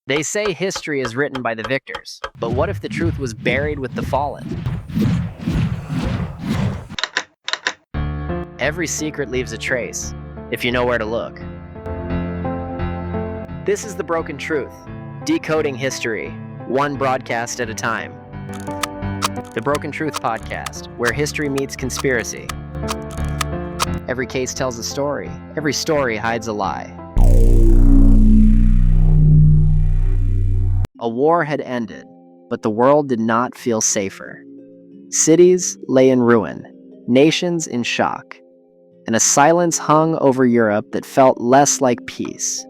They say history is written by the victors, but what if the truth was buried with the fallen? Every secret leaves a trace, if you know where to look. This is The Broken Truth, decoding history, one broadcast at a time. The Broken Truth podcast, where history meets conspiracy. Every case tells a story, every story hides a lie. A war had ended, but the world did not feel safer. Cities lay in ruin, nations in shock, and a silence hung over Europe that felt less like peace,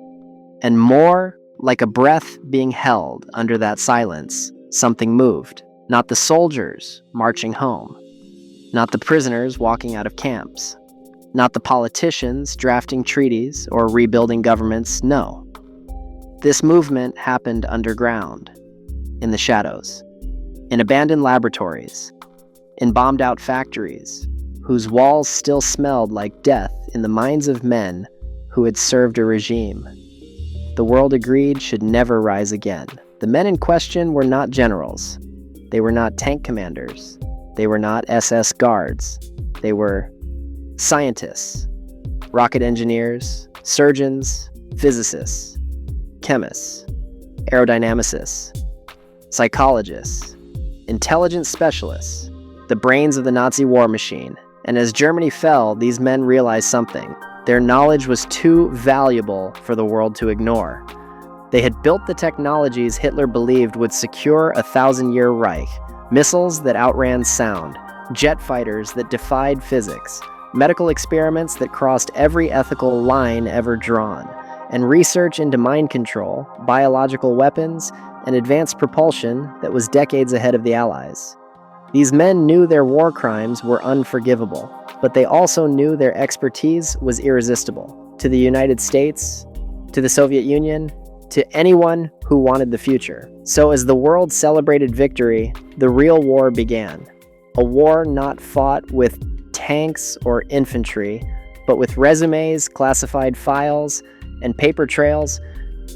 and more like a breath being held. Under that silence, something moved. Not the soldiers marching home, not the prisoners walking out of camps, not the politicians drafting treaties or rebuilding governments, no. This movement happened underground, in the shadows, in abandoned laboratories, in bombed-out factories, whose walls still smelled like death in the minds of men who had served a regime the world agreed should never rise again. The men in question were not generals. They were not tank commanders. They were not SS guards. They were scientists, rocket engineers, surgeons, physicists, chemists, aerodynamicists, psychologists, intelligence specialists, the brains of the Nazi war machine. And as Germany fell, these men realized something. Their knowledge was too valuable for the world to ignore. They had built the technologies Hitler believed would secure a 1,000-year Reich, missiles that outran sound, jet fighters that defied physics, medical experiments that crossed every ethical line ever drawn, and research into mind control, biological weapons, and advanced propulsion that was decades ahead of the Allies. These men knew their war crimes were unforgivable, but they also knew their expertise was irresistible. To the United States, to the Soviet Union, to anyone who wanted the future. So as the world celebrated victory, the real war began. A war not fought with tanks or infantry, but with resumes, classified files, and paper trails.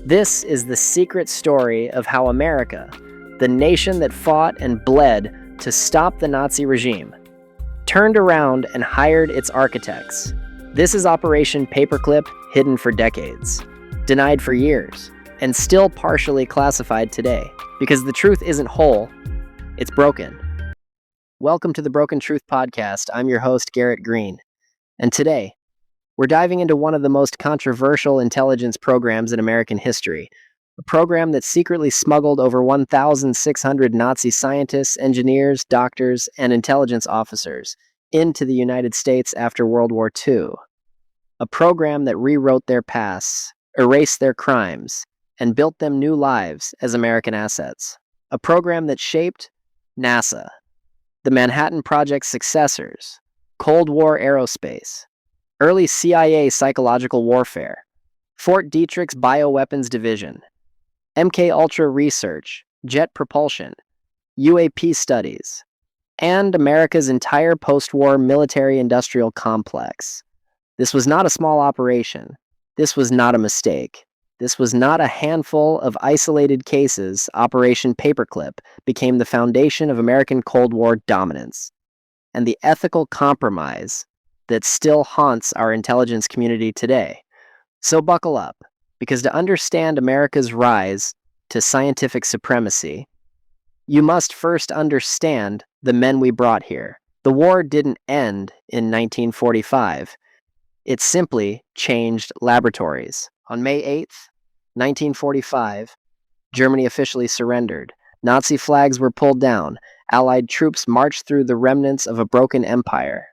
This is the secret story of how America, the nation that fought and bled to stop the Nazi regime, turned around and hired its architects. This is Operation Paperclip, hidden for decades, denied for years, and still partially classified today, because the truth isn't whole, it's broken. Welcome to the Broken Truth podcast. I'm your host, Garrett Greene, and today, we're diving into one of the most controversial intelligence programs in American history, a program that secretly smuggled over 1,600 Nazi scientists, engineers, doctors, and intelligence officers into the United States after World War II. A program that rewrote their pasts, erased their crimes, and built them new lives as American assets. A program that shaped NASA, the Manhattan Project's successors, Cold War aerospace, early CIA psychological warfare, Fort Detrick's Bioweapons division, MKUltra research, jet propulsion, UAP studies, and America's entire post-war military-industrial complex. This was not a small operation. This was not a mistake. This was not a handful of isolated cases. Operation Paperclip became the foundation of American Cold War dominance and the ethical compromise that still haunts our intelligence community today. So buckle up, because to understand America's rise to scientific supremacy, you must first understand the men we brought here. The war didn't end in 1945. It simply changed laboratories. On May 8th, 1945, Germany officially surrendered. Nazi flags were pulled down. Allied troops marched through the remnants of a broken empire.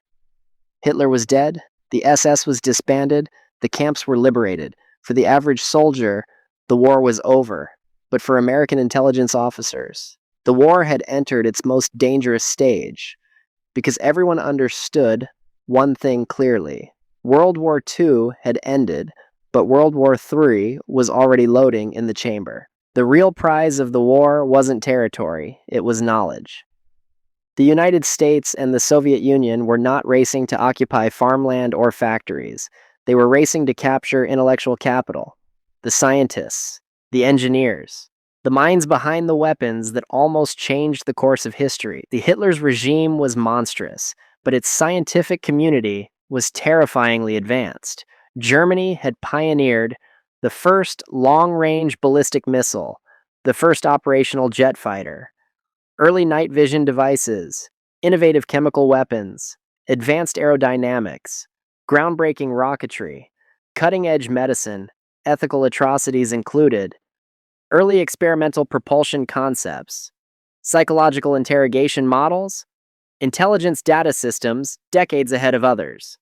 Hitler was dead. The SS was disbanded. The camps were liberated. For the average soldier, the war was over. But for American intelligence officers, the war had entered its most dangerous stage, because everyone understood one thing clearly. World War II had ended, but World War III was already loading in the chamber. The real prize of the war wasn't territory, it was knowledge. The United States and the Soviet Union were not racing to occupy farmland or factories. They were racing to capture intellectual capital, the scientists, The engineers. The minds behind the weapons that almost changed the course of history. The Hitler's regime was monstrous, but its scientific community was terrifyingly advanced. Germany had pioneered the first long-range ballistic missile, the first operational jet fighter, early night vision devices, innovative chemical weapons, advanced aerodynamics, groundbreaking rocketry, cutting-edge medicine, ethical atrocities included, early experimental propulsion concepts, psychological interrogation models, intelligence data systems decades ahead of others.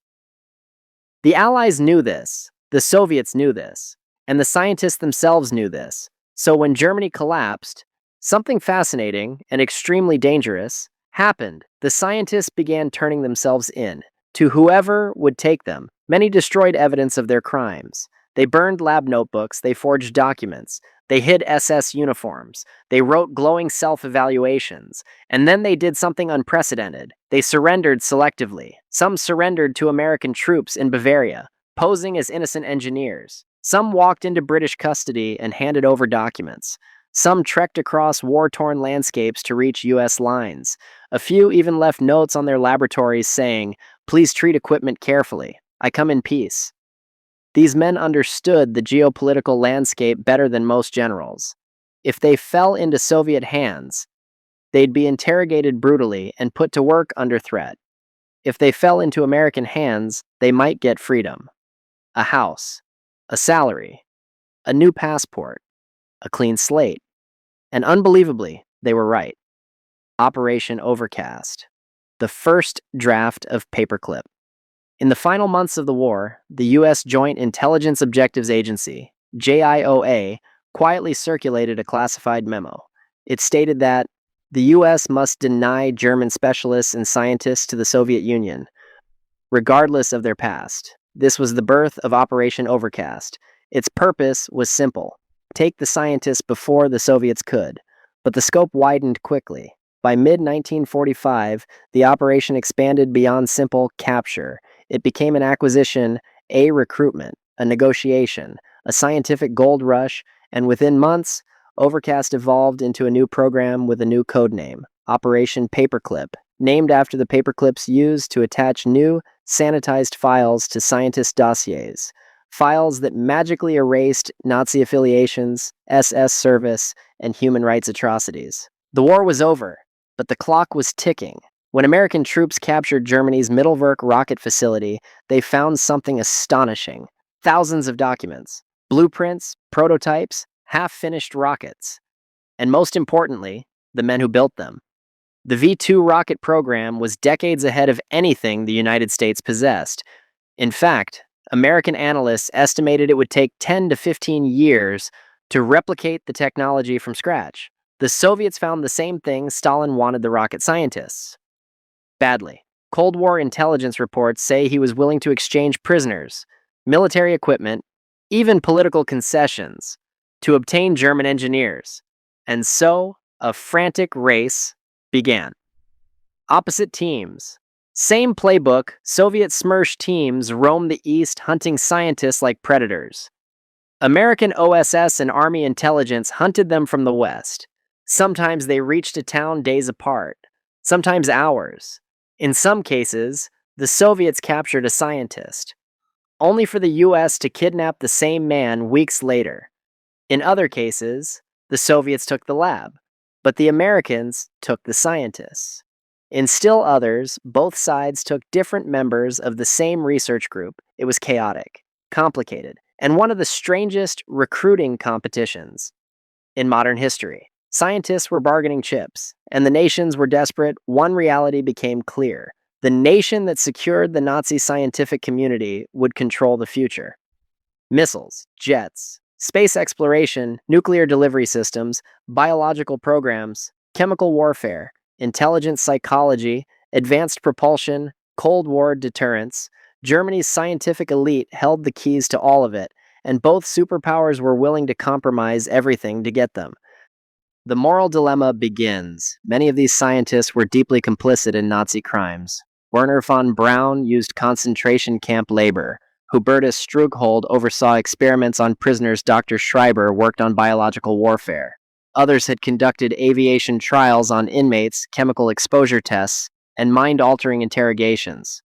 The Allies knew this, the Soviets knew this, and the scientists themselves knew this. So when Germany collapsed, something fascinating and extremely dangerous happened. The scientists began turning themselves in to whoever would take them. Many destroyed evidence of their crimes. They burned lab notebooks, they forged documents, they hid SS uniforms, they wrote glowing self-evaluations, and then they did something unprecedented. They surrendered selectively. Some surrendered to American troops in Bavaria, posing as innocent engineers. Some walked into British custody and handed over documents. Some trekked across war-torn landscapes to reach U.S. lines. A few even left notes on their laboratories saying, "Please treat equipment carefully. I come in peace." These men understood the geopolitical landscape better than most generals. If they fell into Soviet hands, they'd be interrogated brutally and put to work under threat. If they fell into American hands, they might get freedom. A house, a salary, a new passport, a clean slate. And unbelievably, they were right. Operation Overcast. The first draft of Paperclip. In the final months of the war, the U.S. Joint Intelligence Objectives Agency, JIOA, quietly circulated a classified memo. It stated that the U.S. must deny German specialists and scientists to the Soviet Union, regardless of their past. This was the birth of Operation Overcast. Its purpose was simple: take the scientists before the Soviets could. But the scope widened quickly. By mid-1945, the operation expanded beyond simple capture. It became an acquisition, a recruitment, a negotiation, a scientific gold rush, and within months, Overcast evolved into a new program with a new code name, Operation Paperclip, named after the paperclips used to attach new, sanitized files to scientist dossiers, files that magically erased Nazi affiliations, SS service, and human rights atrocities. The war was over, but the clock was ticking. When American troops captured Germany's Mittelwerk rocket facility, they found something astonishing. Thousands of documents, blueprints, prototypes, half-finished rockets. And most importantly, the men who built them. The V-2 rocket program was decades ahead of anything the United States possessed. In fact, American analysts estimated it would take 10 to 15 years to replicate the technology from scratch. The Soviets found the same thing Stalin wanted the rocket scientists. Badly. Cold War intelligence reports say he was willing to exchange prisoners, military equipment, even political concessions to obtain German engineers. And so, a frantic race began. Opposite teams. Same playbook, Soviet SMERSH teams roamed the East hunting scientists like predators. American OSS and Army intelligence hunted them from the West. Sometimes they reached a town days apart, sometimes hours. In some cases, the Soviets captured a scientist, only for the US to kidnap the same man weeks later. In other cases, the Soviets took the lab, but the Americans took the scientists. In still others, both sides took different members of the same research group. It was chaotic, complicated, and one of the strangest recruiting competitions in modern history. Scientists were bargaining chips, and the nations were desperate. One reality became clear: the nation that secured the Nazi scientific community would control the future. Missiles, jets, space exploration, nuclear delivery systems, biological programs, chemical warfare, intelligence psychology, advanced propulsion, Cold War deterrence. Germany's scientific elite held the keys to all of it, and both superpowers were willing to compromise everything to get them. The moral dilemma begins. Many of these scientists were deeply complicit in Nazi crimes. Werner von Braun used concentration camp labor. Hubertus Strughold oversaw experiments on prisoners. Dr. Schreiber worked on biological warfare. Others had conducted aviation trials on inmates, chemical exposure tests, and mind-altering interrogations.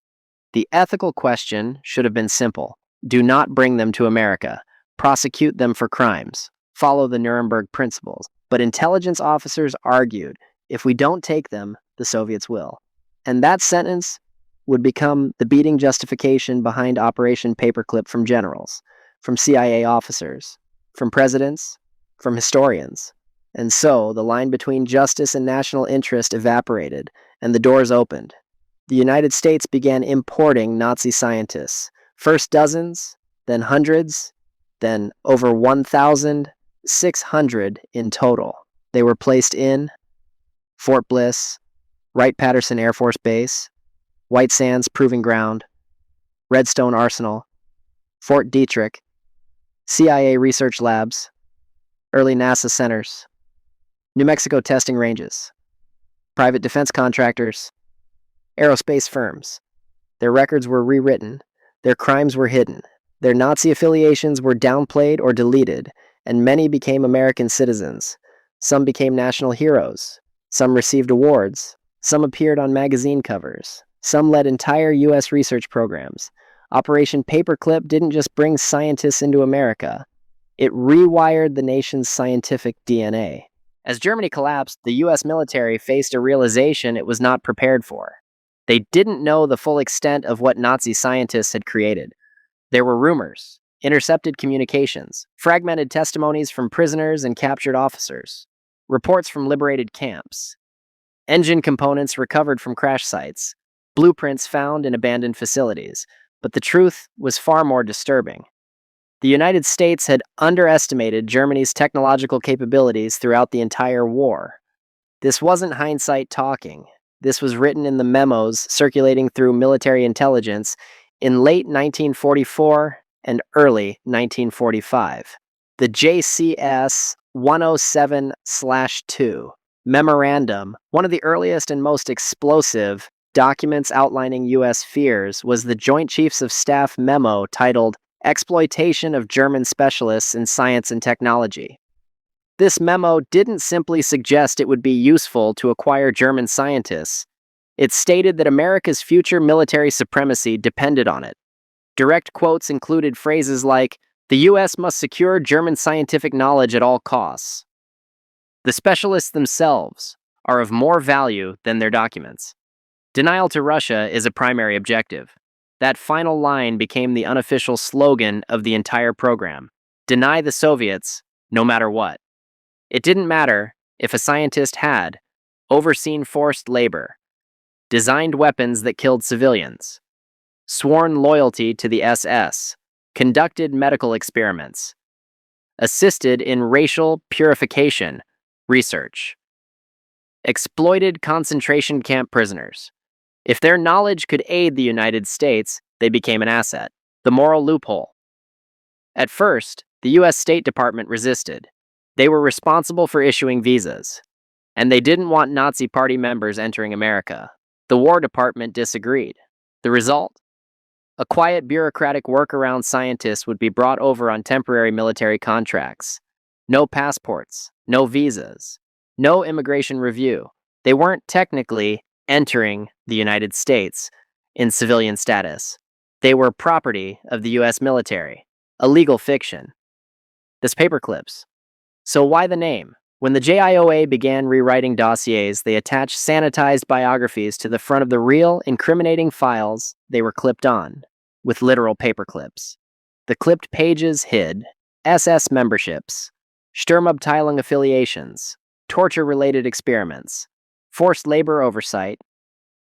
The ethical question should have been simple. Do not bring them to America. Prosecute them for crimes. Follow the Nuremberg principles. But intelligence officers argued, if we don't take them, the Soviets will. And that sentence would become the beating justification behind Operation Paperclip from generals, from CIA officers, from presidents, from historians. And so, the line between justice and national interest evaporated, and the doors opened. The United States began importing Nazi scientists, first dozens, then hundreds, then over 1,600 in total. They were placed in Fort Bliss, Wright-Patterson Air Force Base, White Sands Proving Ground, Redstone Arsenal, Fort Detrick, CIA Research Labs, early NASA centers, New Mexico testing ranges, private defense contractors, aerospace firms. Their records were rewritten, their crimes were hidden, their Nazi affiliations were downplayed or deleted, and many became American citizens. Some became national heroes. Some received awards. Some appeared on magazine covers. Some led entire U.S. research programs. Operation Paperclip didn't just bring scientists into America. It rewired the nation's scientific DNA. As Germany collapsed, the U.S. military faced a realization it was not prepared for. They didn't know the full extent of what Nazi scientists had created. There were rumors, intercepted communications, fragmented testimonies from prisoners and captured officers, reports from liberated camps, engine components recovered from crash sites, blueprints found in abandoned facilities. But the truth was far more disturbing. The United States had underestimated Germany's technological capabilities throughout the entire war. This wasn't hindsight talking. This was written in the memos circulating through military intelligence in late 1944 and early 1945. The JCS 107/2 Memorandum, one of the earliest and most explosive documents outlining U.S. fears, was the Joint Chiefs of Staff memo titled Exploitation of German Specialists in Science and Technology. This memo didn't simply suggest it would be useful to acquire German scientists. It stated that America's future military supremacy depended on it. Direct quotes included phrases like, "The U.S. must secure German scientific knowledge at all costs. The specialists themselves are of more value than their documents. Denial to Russia is a primary objective." That final line became the unofficial slogan of the entire program. Deny the Soviets, no matter what. It didn't matter if a scientist had overseen forced labor, designed weapons that killed civilians, sworn loyalty to the SS, conducted medical experiments, assisted in racial purification research, exploited concentration camp prisoners. If their knowledge could aid the United States, they became an asset. The moral loophole. At first, the U.S. State Department resisted. They were responsible for issuing visas, and they didn't want Nazi Party members entering America. The War Department disagreed. The result? A quiet bureaucratic workaround scientists would be brought over on temporary military contracts. No passports, no visas, no immigration review. They weren't technically entering the United States in civilian status. They were property of the U.S. military, a legal fiction. This paperclips. So why the name? When the JIOA began rewriting dossiers, they attached sanitized biographies to the front of the real, incriminating files they were clipped on, with literal paperclips. The clipped pages hid SS memberships, Sturmabteilung affiliations, torture-related experiments, forced labor oversight,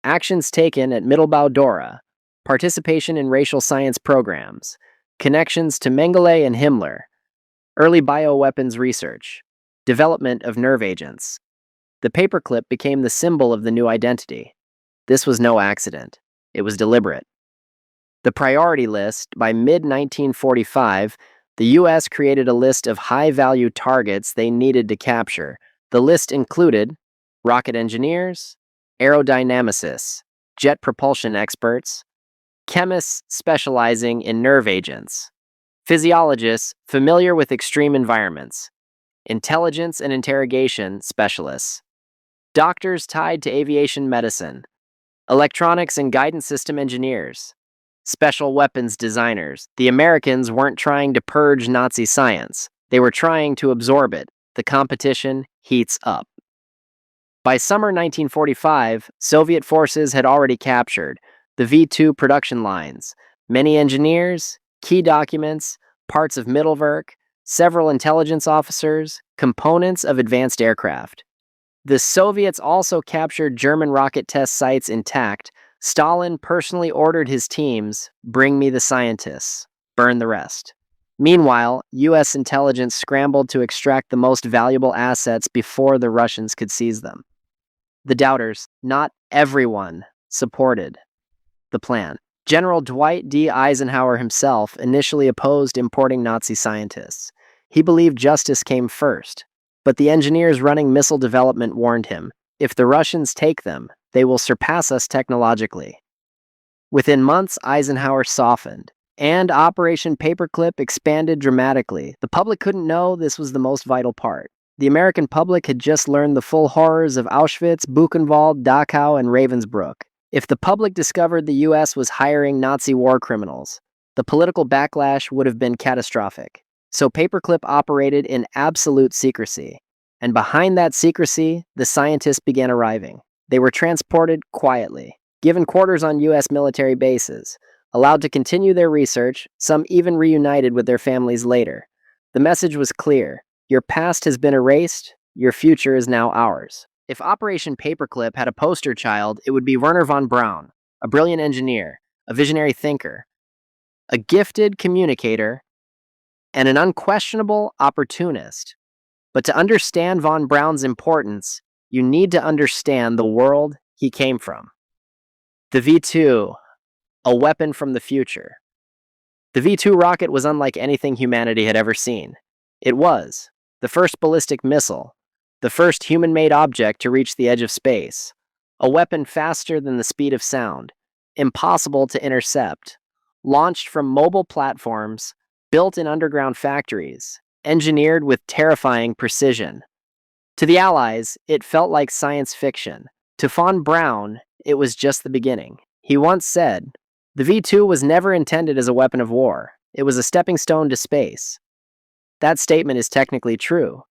actions taken at Mittelbau Dora, participation in racial science programs, connections to Mengele and Himmler, early bioweapons research, development of nerve agents. The paperclip became the symbol of the new identity. This was no accident. It was deliberate. The priority list. By mid-1945, the U.S. created a list of high-value targets they needed to capture. The list included rocket engineers, aerodynamicists, jet propulsion experts, chemists specializing in nerve agents, physiologists familiar with extreme environments, intelligence and interrogation specialists, doctors tied to aviation medicine, electronics and guidance system engineers, special weapons designers. The Americans weren't trying to purge Nazi science, they were trying to absorb it. The competition heats up. By summer 1945, Soviet forces had already captured the V-2 production lines, many engineers, key documents, parts of Mittelwerk, several intelligence officers, components of advanced aircraft. The Soviets also captured German rocket test sites intact. Stalin personally ordered his teams, "Bring me the scientists, burn the rest." Meanwhile, US intelligence scrambled to extract the most valuable assets before the Russians could seize them. The doubters, not everyone, supported the plan. General Dwight D. Eisenhower himself initially opposed importing Nazi scientists. He believed justice came first, but the engineers running missile development warned him, if the Russians take them, they will surpass us technologically. Within months, Eisenhower softened, and Operation Paperclip expanded dramatically. The public couldn't know this was the most vital part. The American public had just learned the full horrors of Auschwitz, Buchenwald, Dachau, and Ravensbrück. If the public discovered the US was hiring Nazi war criminals, the political backlash would have been catastrophic. So Paperclip operated in absolute secrecy. And behind that secrecy, the scientists began arriving. They were transported quietly, given quarters on US military bases, allowed to continue their research, some even reunited with their families later. The message was clear. Your past has been erased, your future is now ours. If Operation Paperclip had a poster child, it would be Wernher von Braun, a brilliant engineer, a visionary thinker, a gifted communicator, and an unquestionable opportunist. But to understand von Braun's importance, you need to understand the world he came from. The V-2, a weapon from the future. The V-2 rocket was unlike anything humanity had ever seen. It was the first ballistic missile, the first human-made object to reach the edge of space, a weapon faster than the speed of sound, impossible to intercept, launched from mobile platforms, built in underground factories, engineered with terrifying precision. To the Allies, it felt like science fiction. To von Braun, it was just the beginning. He once said, "The V-2 was never intended as a weapon of war. It was a stepping stone to space." That statement is technically true,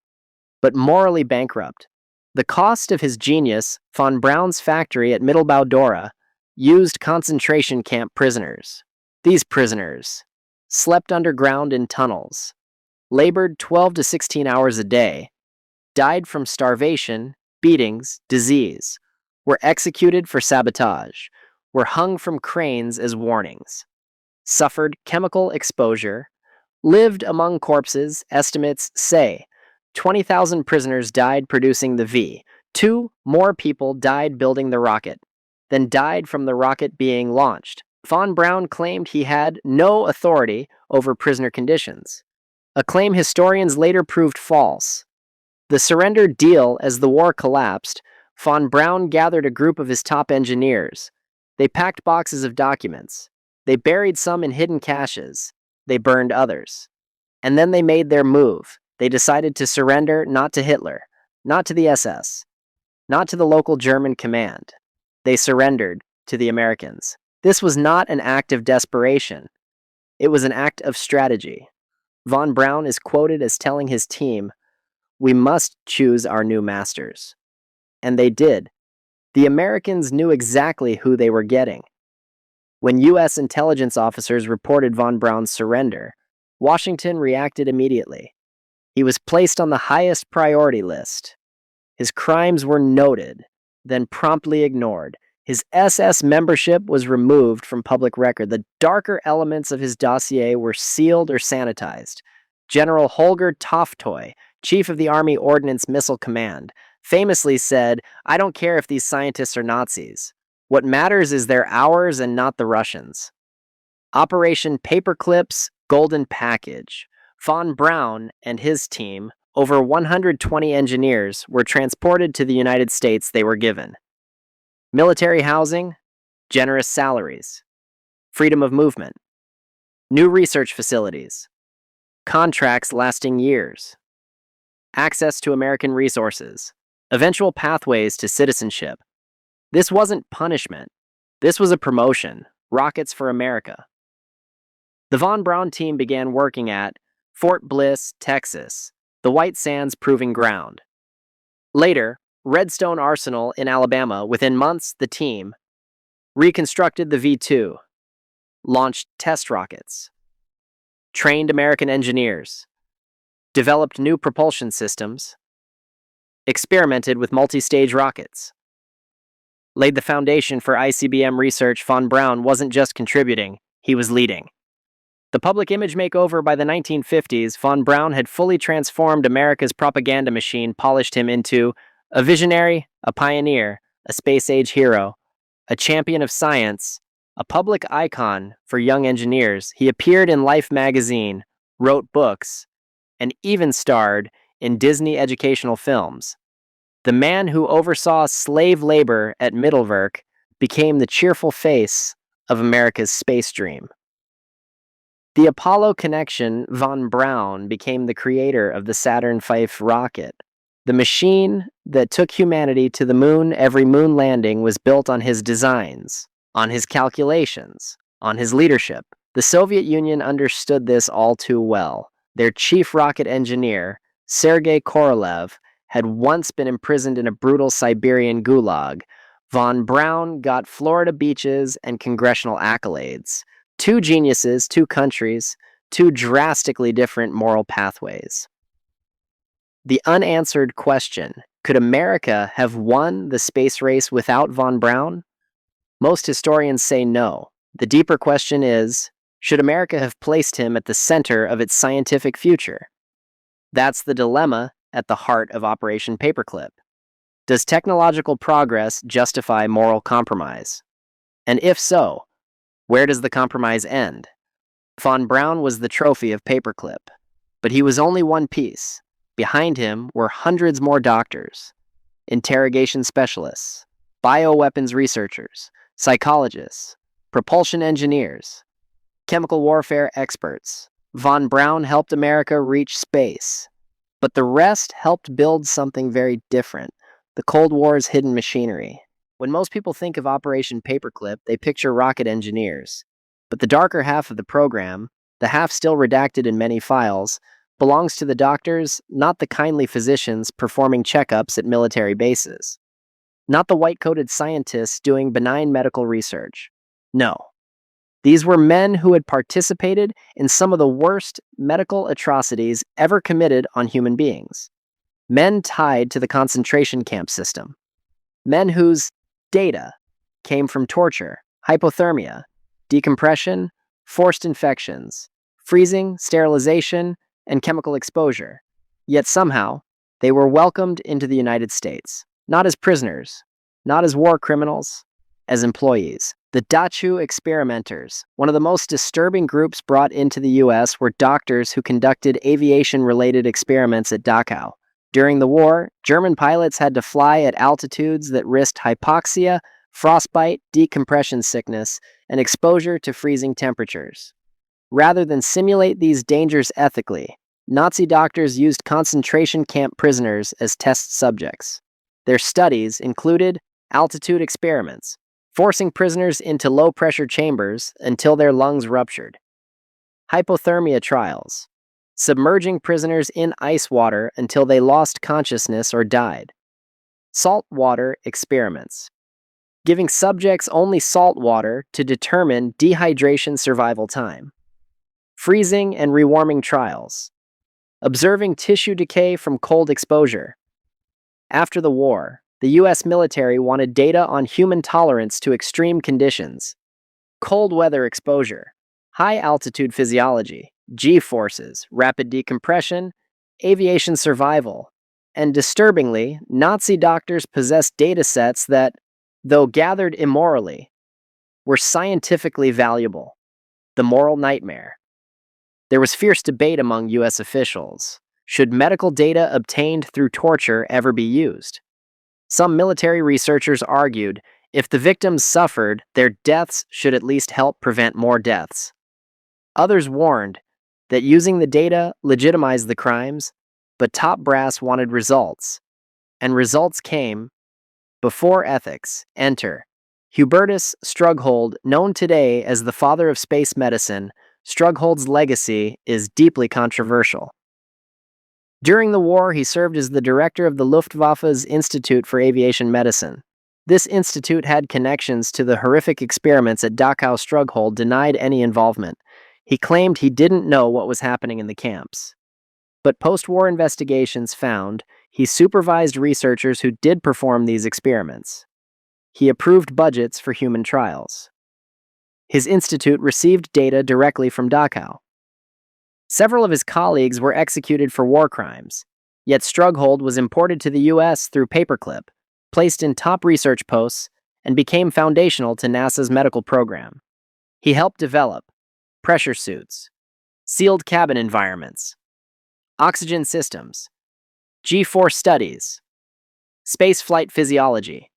but morally bankrupt. The cost of his genius, von Braun's factory at Mittelbau-Dora, used concentration camp prisoners. These prisoners slept underground in tunnels, labored 12 to 16 hours a day, died from starvation, beatings, disease, were executed for sabotage, were hung from cranes as warnings, suffered chemical exposure, lived among corpses. Estimates say 20,000 prisoners died producing the V. 2 more people died building the rocket, then died from the rocket being launched. Von Braun claimed he had no authority over prisoner conditions, a claim historians later proved false. The surrender deal, as the war collapsed, von Braun gathered a group of his top engineers. They packed boxes of documents. They buried some in hidden caches. They burned others. And then they made their move. They decided to surrender not to Hitler, not to the SS, not to the local German command. They surrendered to the Americans. This was not an act of desperation. It was an act of strategy. Von Braun is quoted as telling his team, "We must choose our new masters." And they did. The Americans knew exactly who they were getting. When U.S. intelligence officers reported von Braun's surrender, Washington reacted immediately. He was placed on the highest priority list. His crimes were noted, then promptly ignored. His SS membership was removed from public record. The darker elements of his dossier were sealed or sanitized. General Holger Toftoy, chief of the Army Ordnance Missile Command, famously said, "I don't care if these scientists are Nazis. What matters is they're ours and not the Russians." Operation Paperclip's golden package. Von Braun and his team, over 120 engineers, were transported to the United States. They were given military housing, generous salaries. freedom of movement, new research facilities, contracts lasting years, access to American resources, eventual pathways to citizenship. This wasn't punishment. This was a promotion. Rockets for America. The Von Braun team began working at Fort Bliss, Texas, the White Sands Proving Ground. Later, Redstone Arsenal in Alabama. Within months, the team reconstructed the V-2, launched test rockets, trained American engineers, developed new propulsion systems, experimented with multi-stage rockets, laid the foundation for ICBM research. Von Braun wasn't just contributing, he was leading. The public image makeover by the 1950s, Von Braun had fully transformed America's propaganda machine, polished him into a visionary, a pioneer, a space-age hero, a champion of science, a public icon for young engineers. He appeared in Life magazine, wrote books, and even starred in Disney educational films. The man who oversaw slave labor at Mittelwerk became the cheerful face of America's space dream. The Apollo connection. Von Braun became the creator of the Saturn V rocket. The machine that took humanity to the moon. Every moon landing was built on his designs, on his calculations, on his leadership. The Soviet Union understood this all too well. Their chief rocket engineer, Sergei Korolev, had once been imprisoned in a brutal Siberian gulag. Von Braun got Florida beaches and congressional accolades. Two geniuses, two countries, two drastically different moral pathways. The unanswered question: could America have won the space race without Von Braun? Most historians say no. The deeper question is, should America have placed him at the center of its scientific future? That's the dilemma at the heart of Operation Paperclip. Does technological progress justify moral compromise? And if so, where does the compromise end? Von Braun was the trophy of Paperclip, but he was only one piece. Behind him were hundreds more doctors, interrogation specialists, bioweapons researchers, psychologists, propulsion engineers, chemical warfare experts. Von Braun helped America reach space, but the rest helped build something very different: the Cold War's hidden machinery. When most people think of Operation Paperclip, they picture rocket engineers. But the darker half of the program, the half still redacted in many files, belongs to the doctors, not the kindly physicians performing checkups at military bases. Not the white-coated scientists doing benign medical research. No. These were men who had participated in some of the worst medical atrocities ever committed on human beings. Men tied to the concentration camp system. Men whose data came from torture, hypothermia, decompression, forced infections, freezing, sterilization, and chemical exposure. Yet somehow, they were welcomed into the United States, not as prisoners, not as war criminals, as employees. The Dachau experimenters, one of the most disturbing groups brought into the U.S., were doctors who conducted aviation-related experiments at Dachau. During the war, German pilots had to fly at altitudes that risked hypoxia, frostbite, decompression sickness, and exposure to freezing temperatures. Rather than simulate these dangers ethically, Nazi doctors used concentration camp prisoners as test subjects. Their studies included altitude experiments, forcing prisoners into low-pressure chambers until their lungs ruptured; hypothermia trials, submerging prisoners in ice water until they lost consciousness or died; salt water experiments, giving subjects only salt water to determine dehydration survival time; freezing and rewarming trials, observing tissue decay from cold exposure. After the war, the U.S. military wanted data on human tolerance to extreme conditions: cold weather exposure, high-altitude physiology, G-forces, rapid decompression, aviation survival. And disturbingly, Nazi doctors possessed data sets that, though gathered immorally, were scientifically valuable. The moral nightmare. There was fierce debate among U.S. officials. Should medical data obtained through torture ever be used? Some military researchers argued If the victims suffered, their deaths should at least help prevent more deaths. Others warned that using the data legitimized the crimes, but top brass wanted results, and results came before ethics. Enter Hubertus Strughold, known today as the father of space medicine. Strughold's legacy is deeply controversial. During the war, he served as the director of the Luftwaffe's Institute for Aviation Medicine. This institute had connections to the horrific experiments at Dachau. Strughold denied any involvement. He claimed he didn't know what was happening in the camps. But post-war investigations found he supervised researchers who did perform these experiments. He approved budgets for human trials. His institute received data directly from Dachau. Several of his colleagues were executed for war crimes, yet Strughold was imported to the U.S. through Paperclip, placed in top research posts, and became foundational to NASA's medical program. He helped develop pressure suits, sealed cabin environments, oxygen systems, G-force studies, spaceflight physiology,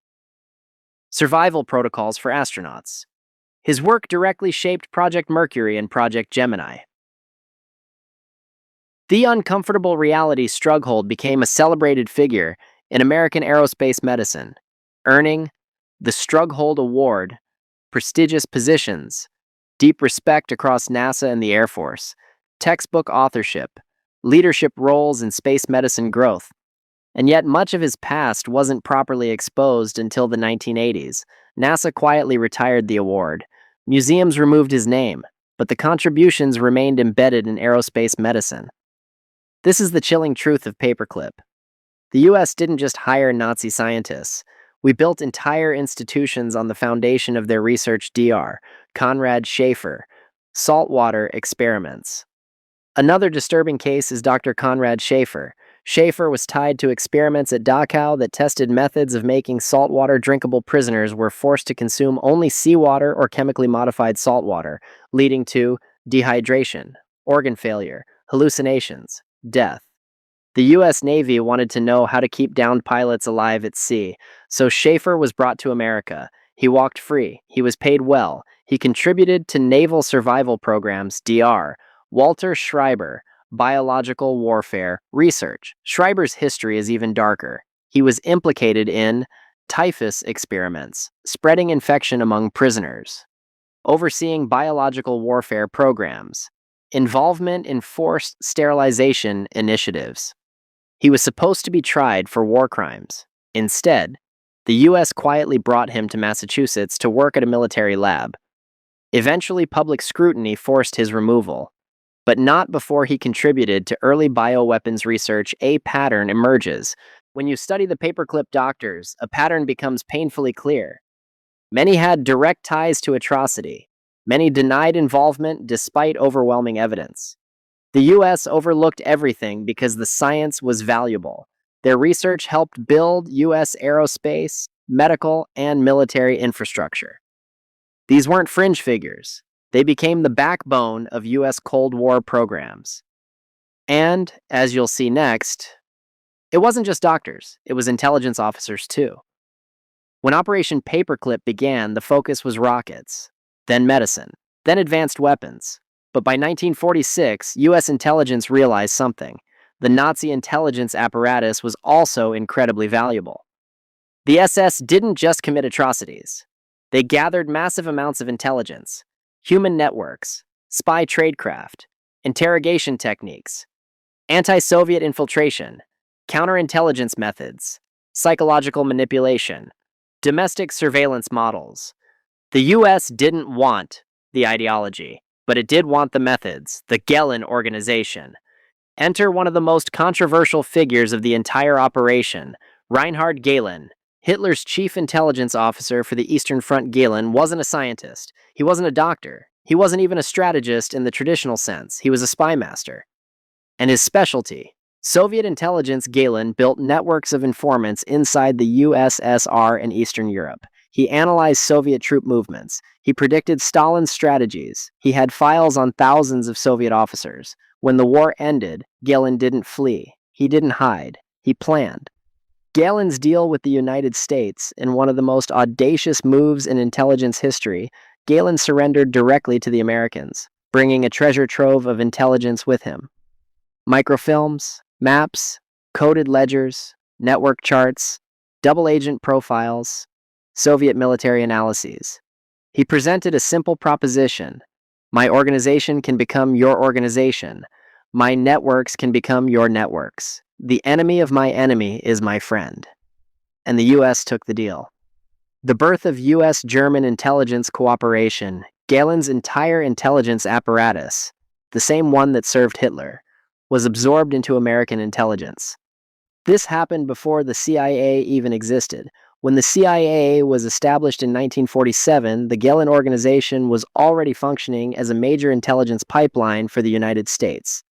survival protocols for astronauts. His work directly shaped Project Mercury and Project Gemini. The uncomfortable reality Strughold became a celebrated figure in American aerospace medicine, earning the Strughold Award, prestigious positions, deep respect across NASA and the Air Force, textbook authorship, leadership roles in space medicine growth. And yet much of his past wasn't properly exposed until the 1980s. NASA quietly retired the award. Museums removed his name, but the contributions remained embedded in aerospace medicine. This is the chilling truth of Paperclip. The US didn't just hire Nazi scientists. We built entire institutions on the foundation of their research. Dr. Konrad Schaefer, saltwater experiments. Another disturbing case is Dr. Konrad Schaefer. Schaefer was tied to experiments at Dachau that tested methods of making saltwater drinkable. Prisoners were forced to consume only seawater or chemically modified saltwater, leading to dehydration, organ failure, hallucinations, death. The U.S. Navy wanted to know how to keep downed pilots alive at sea, so Schaefer was brought to America. He walked free. He was paid well. He contributed to naval survival programs. Dr. Walter Schreiber, biological warfare research. Schreiber's history is even darker. He was implicated in typhus experiments, spreading infection among prisoners, overseeing biological warfare programs, involvement in forced sterilization initiatives. He was supposed to be tried for war crimes. Instead, the U.S. quietly brought him to Massachusetts to work at a military lab. Eventually, public scrutiny forced his removal, but not before he contributed to early bioweapons research. A pattern emerges. When you study the Paperclip doctors, a pattern becomes painfully clear. Many had direct ties to atrocity. Many denied involvement despite overwhelming evidence. The U.S. overlooked everything because the science was valuable. Their research helped build U.S. aerospace, medical, and military infrastructure. These weren't fringe figures. They became the backbone of U.S. Cold War programs. And, as you'll see next, it wasn't just doctors, it was intelligence officers too. When Operation Paperclip began, the focus was rockets, then medicine, then advanced weapons. But by 1946, U.S. intelligence realized something. The Nazi intelligence apparatus was also incredibly valuable. The SS didn't just commit atrocities. They gathered massive amounts of intelligence, human networks, spy tradecraft, interrogation techniques, anti-Soviet infiltration, counterintelligence methods, psychological manipulation, domestic surveillance models. The U.S. didn't want the ideology, but it did want the methods, the Gehlen organization. Enter one of the most controversial figures of the entire operation, Reinhard Gehlen, Hitler's chief intelligence officer for the Eastern Front. Gehlen wasn't a scientist. He wasn't a doctor. He wasn't even a strategist in the traditional sense. He was a spy master. And his specialty, Soviet intelligence. Gehlen built networks of informants inside the USSR and Eastern Europe. He analyzed Soviet troop movements. He predicted Stalin's strategies. He had files on thousands of Soviet officers. When the war ended, Gehlen didn't flee. He didn't hide. He planned. Galen's deal with the United States, in one of the most audacious moves in intelligence history, Galen surrendered directly to the Americans, bringing a treasure trove of intelligence with him. Microfilms, maps, coded ledgers, network charts, double agent profiles, Soviet military analyses. He presented a simple proposition: my organization can become your organization. My networks can become your networks. The enemy of my enemy is my friend. And the US took the deal. The birth of US-German intelligence cooperation, Galen's entire intelligence apparatus, the same one that served Hitler, was absorbed into American intelligence. This happened before the CIA even existed. When the CIA was established in 1947, the Galen organization was already functioning as a major intelligence pipeline for the United States.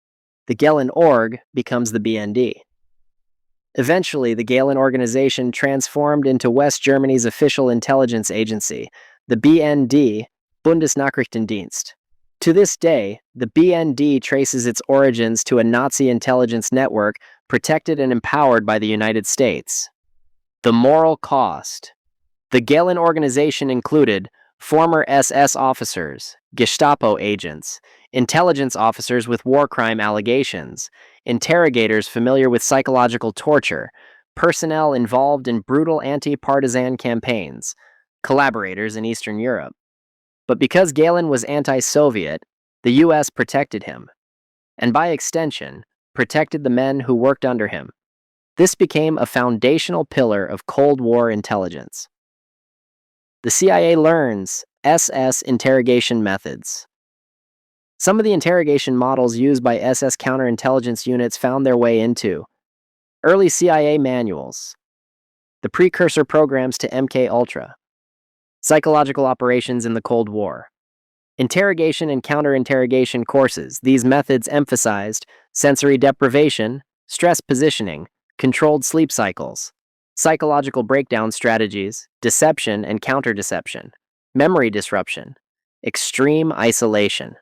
The Galen Org becomes the BND. Eventually, the Galen organization transformed into West Germany's official intelligence agency, the BND, Bundesnachrichtendienst. To this day, the BND traces its origins to a Nazi intelligence network protected and empowered by the United States. The moral cost. The Galen organization included former SS officers, Gestapo agents, intelligence officers with war crime allegations, interrogators familiar with psychological torture, personnel involved in brutal anti-partisan campaigns, collaborators in Eastern Europe. But because Galen was anti-Soviet, the US protected him, and by extension, protected the men who worked under him. This became a foundational pillar of Cold War intelligence. The CIA learns SS interrogation methods. Some of the interrogation models used by SS counterintelligence units found their way into early CIA manuals, the precursor programs to MKUltra, psychological operations in the Cold War, interrogation and counterinterrogation courses. These methods emphasized sensory deprivation, stress positioning, controlled sleep cycles, psychological breakdown strategies, deception and counter-deception, memory disruption, extreme isolation.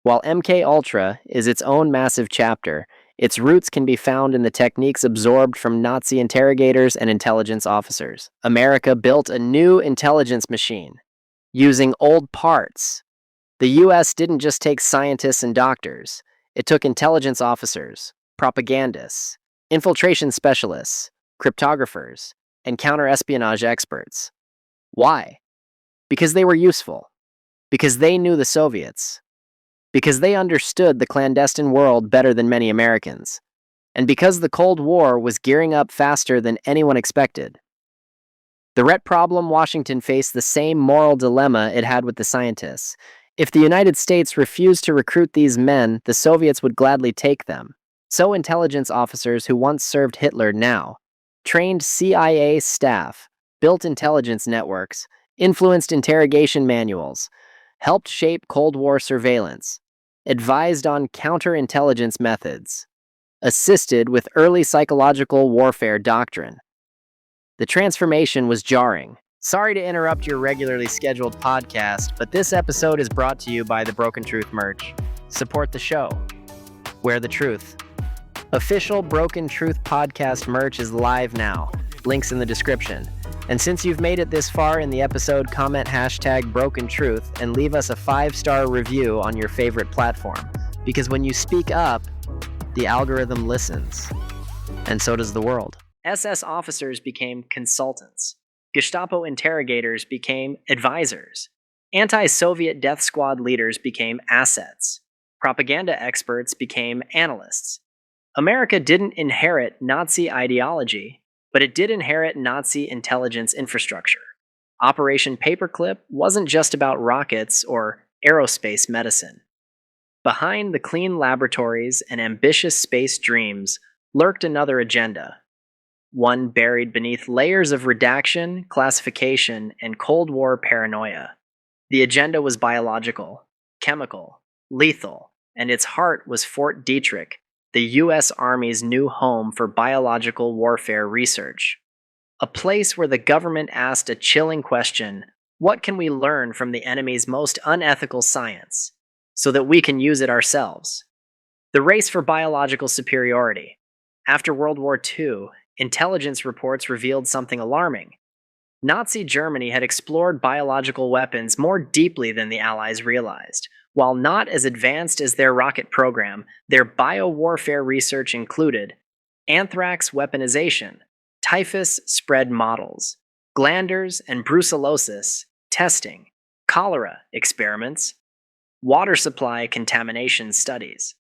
While MKUltra is its own massive chapter, its roots can be found in the techniques absorbed from Nazi interrogators and intelligence officers. America built a new intelligence machine, using old parts. The US didn't just take scientists and doctors, it took intelligence officers, propagandists, infiltration specialists, cryptographers, and counter-espionage experts. Why? Because they were useful. Because they knew the Soviets. Because they understood the clandestine world better than many Americans. And because the Cold War was gearing up faster than anyone expected. The Rhett problem, Washington faced the same moral dilemma it had with the scientists. If the United States refused to recruit these men, the Soviets would gladly take them. So intelligence officers who once served Hitler now trained CIA staff, built intelligence networks, influenced interrogation manuals, helped shape Cold War surveillance, advised on counterintelligence methods, assisted with early psychological warfare doctrine. The transformation was jarring. Sorry to interrupt your regularly scheduled podcast, but this episode is brought to you by the Broken Truth merch. Support the show. Wear the truth. Official Broken Truth podcast merch is live now. Links in the description. And since you've made it this far in the episode, comment #BrokenTruth and leave us a 5-star review on your favorite platform. Because when you speak up, the algorithm listens. And so does the world. SS officers became consultants. Gestapo interrogators became advisors. Anti-Soviet death squad leaders became assets. Propaganda experts became analysts. America didn't inherit Nazi ideology, but it did inherit Nazi intelligence infrastructure. Operation Paperclip wasn't just about rockets or aerospace medicine. Behind the clean laboratories and ambitious space dreams lurked another agenda, one buried beneath layers of redaction, classification, and Cold War paranoia. The agenda was biological, chemical, lethal, and its heart was Fort Detrick, the U.S. Army's new home for biological warfare research. A place where the government asked a chilling question: what can we learn from the enemy's most unethical science, so that we can use it ourselves? The race for biological superiority. After World War II, intelligence reports revealed something alarming. Nazi Germany had explored biological weapons more deeply than the Allies realized. While not as advanced as their rocket program, their biowarfare research included anthrax weaponization, typhus spread models, glanders and brucellosis testing, cholera experiments, water supply contamination studies,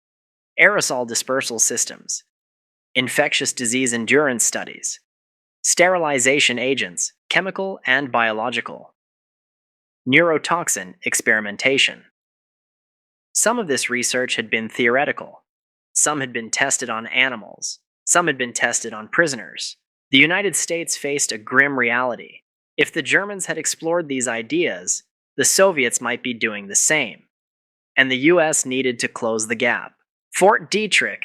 aerosol dispersal systems, infectious disease endurance studies, sterilization agents, chemical and biological, neurotoxin experimentation. Some of this research had been theoretical. Some had been tested on animals. Some had been tested on prisoners. The United States faced a grim reality. If the Germans had explored these ideas, the Soviets might be doing the same. And the US needed to close the gap. Fort Detrick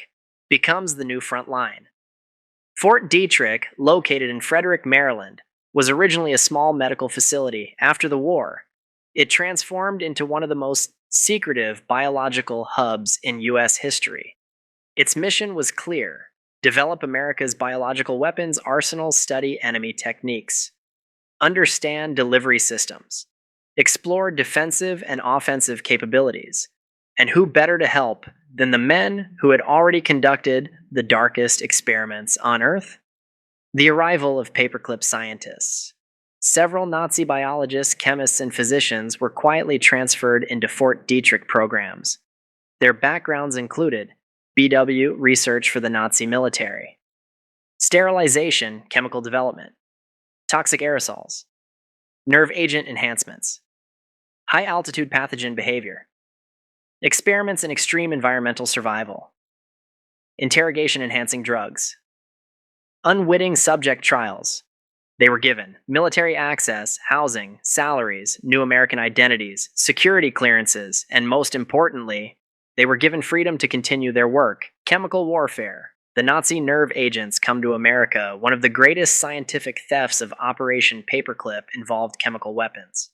becomes the new front line. Fort Detrick, located in Frederick, Maryland, was originally a small medical facility. After the war, it transformed into one of the most secretive biological hubs in US history. Its mission was clear: develop America's biological weapons arsenal, study enemy techniques, understand delivery systems, explore defensive and offensive capabilities. And who better to help than the men who had already conducted the darkest experiments on Earth? The arrival of paperclip scientists. Several Nazi biologists, chemists, and physicians were quietly transferred into Fort Detrick programs. Their backgrounds included BW research for the Nazi military, sterilization, chemical development, toxic aerosols, nerve agent enhancements, high altitude pathogen behavior, experiments in extreme environmental survival, interrogation enhancing drugs, unwitting subject trials. They were given military access, housing, salaries, new American identities, security clearances, and most importantly, they were given freedom to continue their work. Chemical warfare. The Nazi nerve agents come to America. One of the greatest scientific thefts of Operation Paperclip involved chemical weapons.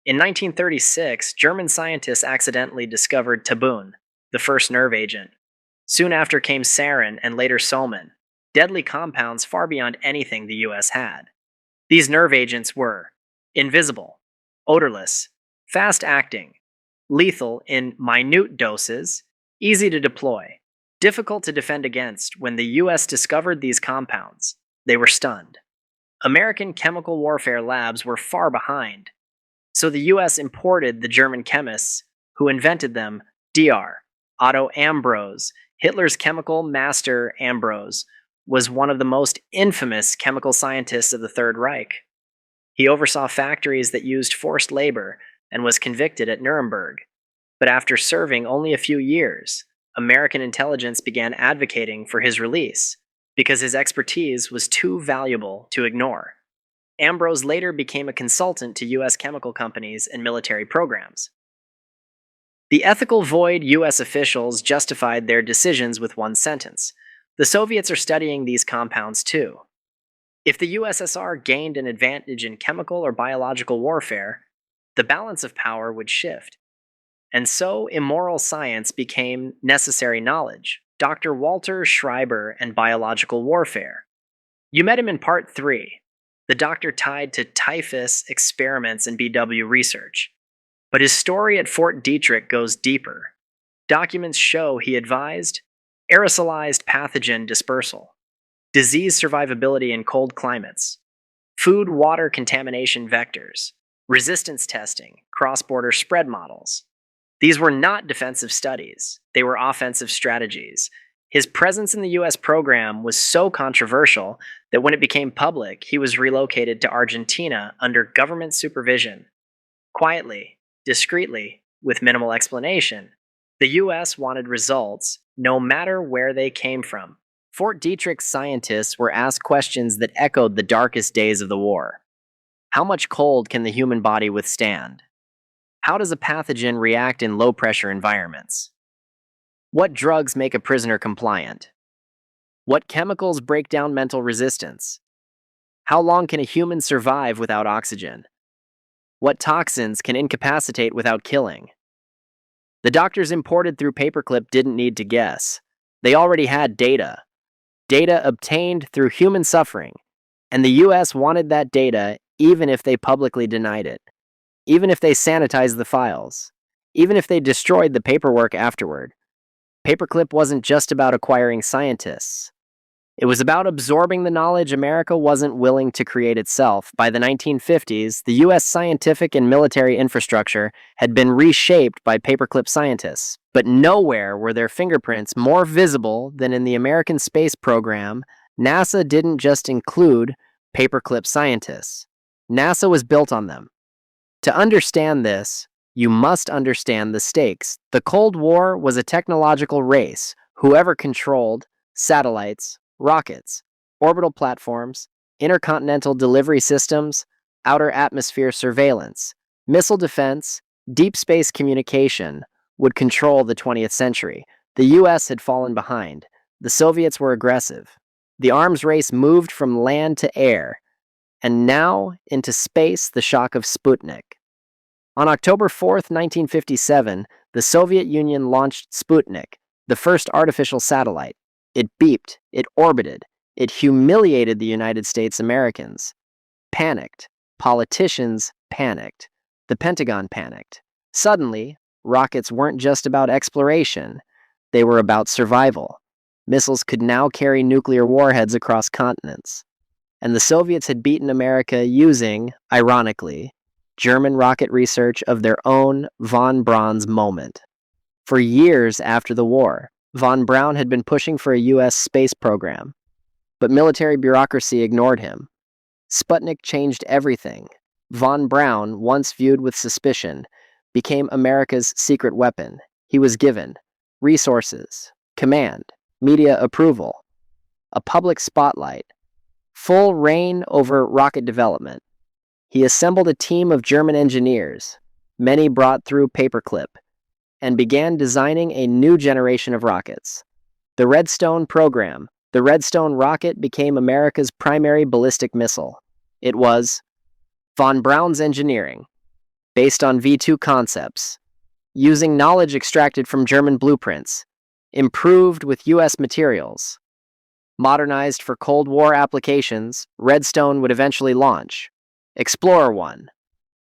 In 1936, German scientists accidentally discovered tabun, the first nerve agent. Soon after came sarin and later soman, deadly compounds far beyond anything the US had. These nerve agents were invisible, odorless, fast-acting, lethal in minute doses, easy to deploy, difficult to defend against. When the US discovered these compounds, they were stunned. American chemical warfare labs were far behind, so the US imported the German chemists who invented them. Dr. Otto Ambros, Hitler's chemical master. Ambros was one of the most infamous chemical scientists of the Third Reich. He oversaw factories that used forced labor and was convicted at Nuremberg. But after serving only a few years, American intelligence began advocating for his release because his expertise was too valuable to ignore. Ambros later became a consultant to U.S. chemical companies and military programs. The ethical void. U.S. officials justified their decisions with one sentence: the Soviets are studying these compounds too. If the USSR gained an advantage in chemical or biological warfare, the balance of power would shift. And so immoral science became necessary knowledge. Dr. Walter Schreiber and biological warfare. You met him in part 3. The doctor tied to typhus experiments and BW research. But his story at Fort Detrick goes deeper. Documents show he advised aerosolized pathogen dispersal, disease survivability in cold climates, food-water contamination vectors, resistance testing, cross-border spread models. These were not defensive studies. They were offensive strategies. His presence in the U.S. program was so controversial that when it became public, he was relocated to Argentina under government supervision. Quietly, discreetly, with minimal explanation. The U.S. wanted results, no matter where they came from. Fort Detrick scientists were asked questions that echoed the darkest days of the war. How much cold can the human body withstand? How does a pathogen react in low-pressure environments? What drugs make a prisoner compliant? What chemicals break down mental resistance? How long can a human survive without oxygen? What toxins can incapacitate without killing? The doctors imported through Paperclip didn't need to guess. They already had data. data obtained through human suffering, and the US wanted that data even if they publicly denied it, even if they sanitized the files, even if they destroyed the paperwork afterward. Paperclip wasn't just about acquiring scientists. It was about absorbing the knowledge America wasn't willing to create itself. By the 1950s, the US scientific and military infrastructure had been reshaped by paperclip scientists, but nowhere were their fingerprints more visible than in the American space program. NASA didn't just include paperclip scientists. NASA was built on them. To understand this, you must understand the stakes. The Cold War was a technological race. Whoever controlled satellites, rockets, orbital platforms, intercontinental delivery systems, outer atmosphere surveillance, missile defense, deep space communication would control the 20th century. The US had fallen behind. The Soviets were aggressive. The arms race moved from land to air, and now into space, the shock of Sputnik. On October 4th, 1957, the Soviet Union launched Sputnik, the first artificial satellite. It beeped, it orbited, it humiliated the United States Americans. Panicked. Politicians panicked. The Pentagon panicked. Suddenly, rockets weren't just about exploration, they were about survival. Missiles could now carry nuclear warheads across continents. And the Soviets had beaten America using, ironically, German rocket research of their own von Braun's moment. For years after the war, von Braun had been pushing for a US space program, but military bureaucracy ignored him. Sputnik changed everything. Von Braun, once viewed with suspicion, became America's secret weapon. He was given resources, command, media approval, a public spotlight, full reign over rocket development. He assembled a team of German engineers, many brought through paperclip, and began designing a new generation of rockets. The Redstone program. The Redstone rocket became America's primary ballistic missile. It was von Braun's engineering, based on V2 concepts, using knowledge extracted from German blueprints, improved with US materials. Modernized for Cold War applications, Redstone would eventually launch. Explorer 1,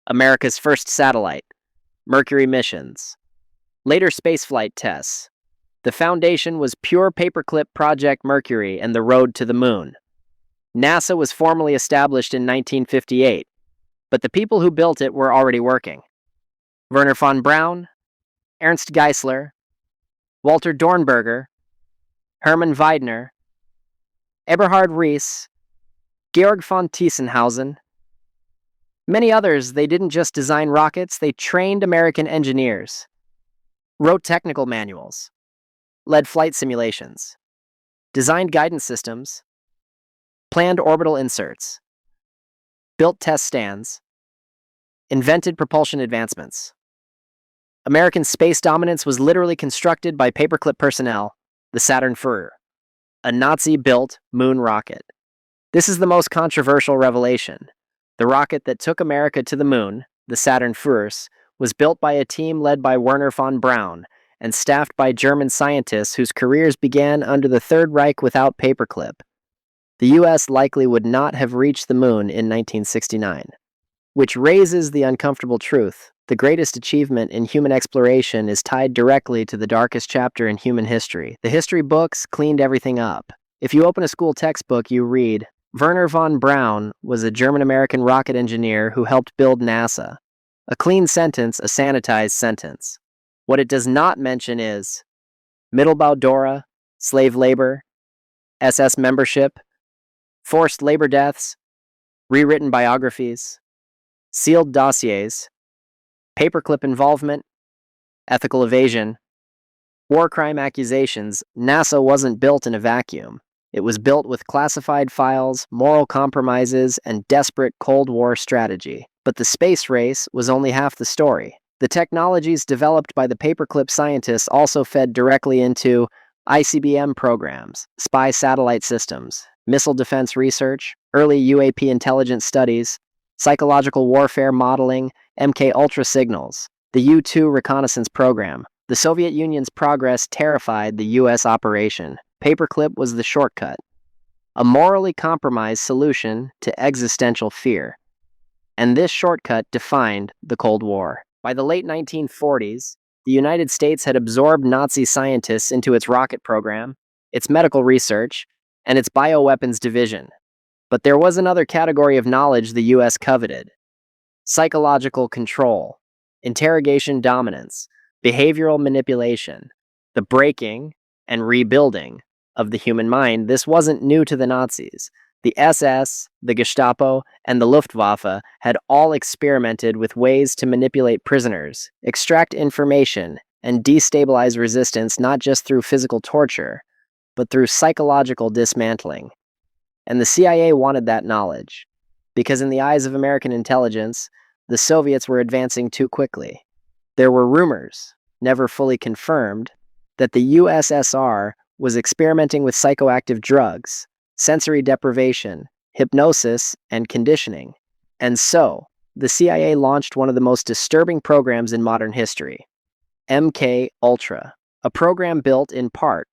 America's first satellite, Mercury missions. Later spaceflight tests. The foundation was pure paperclip Project Mercury and the road to the moon. NASA was formally established in 1958, but the people who built it were already working. Wernher von Braun, Ernst Geissler, Walter Dornberger, Hermann Weidner, Eberhard Rees, Georg von Tiesenhausen, many others. They didn't just design rockets, they trained American engineers, wrote technical manuals, led flight simulations, designed guidance systems, planned orbital inserts, built test stands, invented propulsion advancements. American space dominance was literally constructed by paperclip personnel, the Saturn V, a Nazi-built moon rocket. This is the most controversial revelation. The rocket that took America to the moon, the Saturn V, was built by a team led by Wernher von Braun and staffed by German scientists whose careers began under the Third Reich without paperclip. The US likely would not have reached the moon in 1969. Which raises the uncomfortable truth. The greatest achievement in human exploration is tied directly to the darkest chapter in human history. The history books cleaned everything up. If you open a school textbook, you read, Wernher von Braun was a German-American rocket engineer who helped build NASA. A clean sentence, a sanitized sentence. What it does not mention is Mittelbau-Dora, slave labor, SS membership, forced labor deaths, rewritten biographies, sealed dossiers, paperclip involvement, ethical evasion, war crime accusations. NASA wasn't built in a vacuum. It was built with classified files, moral compromises, and desperate Cold War strategy. But the space race was only half the story. The technologies developed by the paperclip scientists also fed directly into ICBM programs, spy satellite systems, missile defense research, early UAP intelligence studies, psychological warfare modeling, MKUltra signals, the U-2 reconnaissance program. The Soviet Union's progress terrified the US operation. Paperclip was the shortcut. a morally compromised solution to existential fear. And this shortcut defined the Cold War. By the late 1940s, the United States had absorbed Nazi scientists into its rocket program, its medical research, and its bioweapons division. But there was another category of knowledge the US coveted: psychological control, interrogation dominance, behavioral manipulation, the breaking and rebuilding of the human mind. This wasn't new to the Nazis. The SS, the Gestapo, and the Luftwaffe had all experimented with ways to manipulate prisoners, extract information, and destabilize resistance not just through physical torture, but through psychological dismantling. And the CIA wanted that knowledge, because in the eyes of American intelligence, the Soviets were advancing too quickly. There were rumors, never fully confirmed, that the USSR was experimenting with psychoactive drugs, sensory deprivation, hypnosis, and conditioning. And so, the CIA launched one of the most disturbing programs in modern history, MKUltra, a program built in part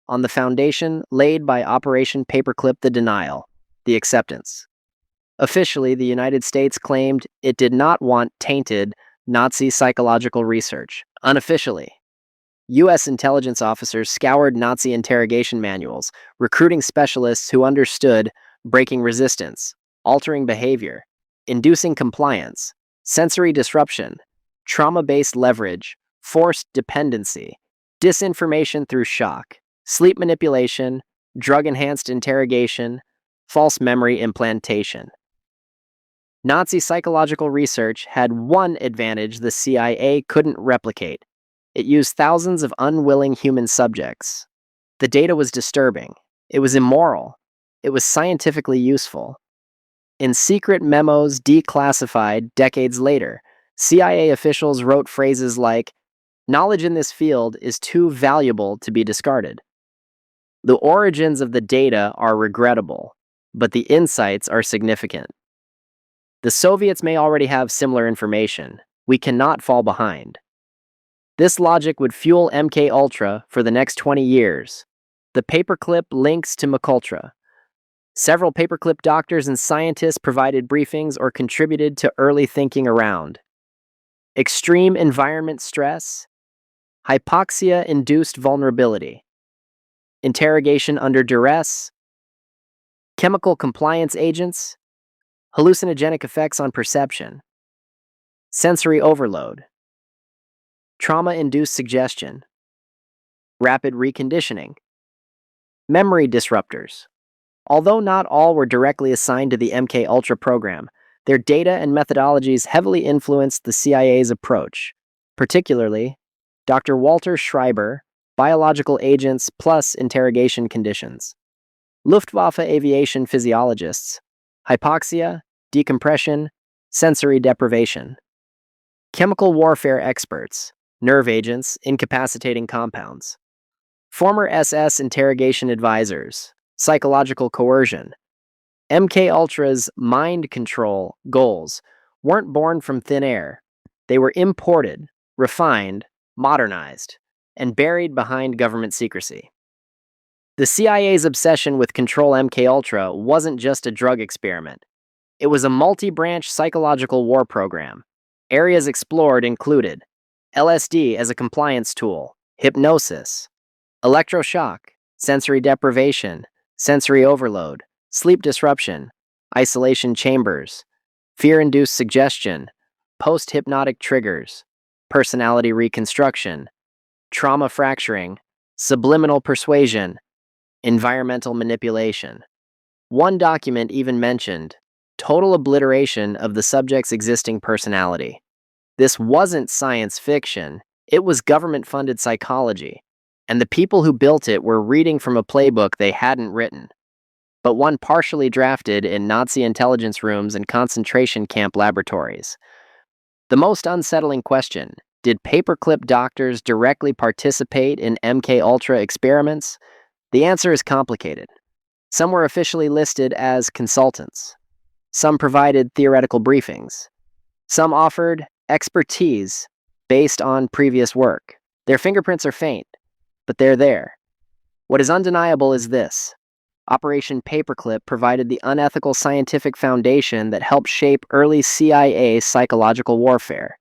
on the foundation laid by Operation Paperclip: the denial, the acceptance. Officially, the United States claimed it did not want tainted Nazi psychological research. Unofficially, U.S. intelligence officers scoured Nazi interrogation manuals, recruiting specialists who understood breaking resistance, altering behavior, inducing compliance, sensory disruption, trauma-based leverage, forced dependency, disinformation through shock, sleep manipulation, drug-enhanced interrogation, false memory implantation. Nazi psychological research had one advantage the CIA couldn't replicate. It used thousands of unwilling human subjects. The data was disturbing. It was immoral. It was scientifically useful. In secret memos declassified decades later, CIA officials wrote phrases like, "Knowledge in this field is too valuable to be discarded." The origins of the data are regrettable, but the insights are significant. The Soviets may already have similar information. We cannot fall behind. This logic would fuel MKUltra for the next 20 years. The paperclip links to MKUltra. Several paperclip doctors and scientists provided briefings or contributed to early thinking around extreme environment stress, hypoxia-induced vulnerability, interrogation under duress, chemical compliance agents, hallucinogenic effects on perception, sensory overload, trauma-induced suggestion, rapid reconditioning, memory disruptors. Although not all were directly assigned to the MKUltra program, their data and methodologies heavily influenced the CIA's approach, particularly Dr. Walter Schreiber, biological agents plus interrogation conditions, Luftwaffe aviation physiologists, hypoxia, decompression, sensory deprivation, chemical warfare experts, nerve agents, incapacitating compounds, former SS interrogation advisors, psychological coercion. MKUltra's mind control goals weren't born from thin air. They were imported, refined, modernized, and buried behind government secrecy. The CIA's obsession with Control MKUltra wasn't just a drug experiment. It was a multi-branch psychological war program. Areas explored included LSD as a compliance tool, hypnosis, electroshock, sensory deprivation, sensory overload, sleep disruption, isolation chambers, fear-induced suggestion, post-hypnotic triggers, personality reconstruction, trauma fracturing, subliminal persuasion, environmental manipulation. One document even mentioned total obliteration of the subject's existing personality. This wasn't science fiction, it was government-funded psychology, and the people who built it were reading from a playbook they hadn't written, but one partially drafted in Nazi intelligence rooms and concentration camp laboratories. The most unsettling question: did paperclip doctors directly participate in MKUltra experiments? The answer is complicated. Some were officially listed as consultants. Some provided theoretical briefings. Some offered expertise based on previous work. Their fingerprints are faint, but they're there. What is undeniable is this: Operation Paperclip provided the unethical scientific foundation that helped shape early CIA psychological warfare.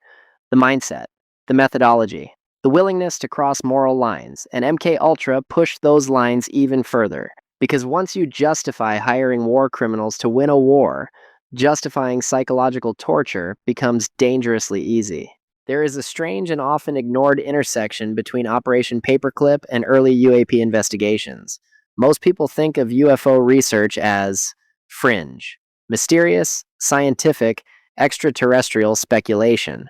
The mindset, the methodology, the willingness to cross moral lines, and MKUltra pushed those lines even further. Because once you justify hiring war criminals to win a war, justifying psychological torture becomes dangerously easy. There is a strange and often ignored intersection between Operation Paperclip and early UAP investigations. Most people think of UFO research as fringe, mysterious, scientific, extraterrestrial speculation.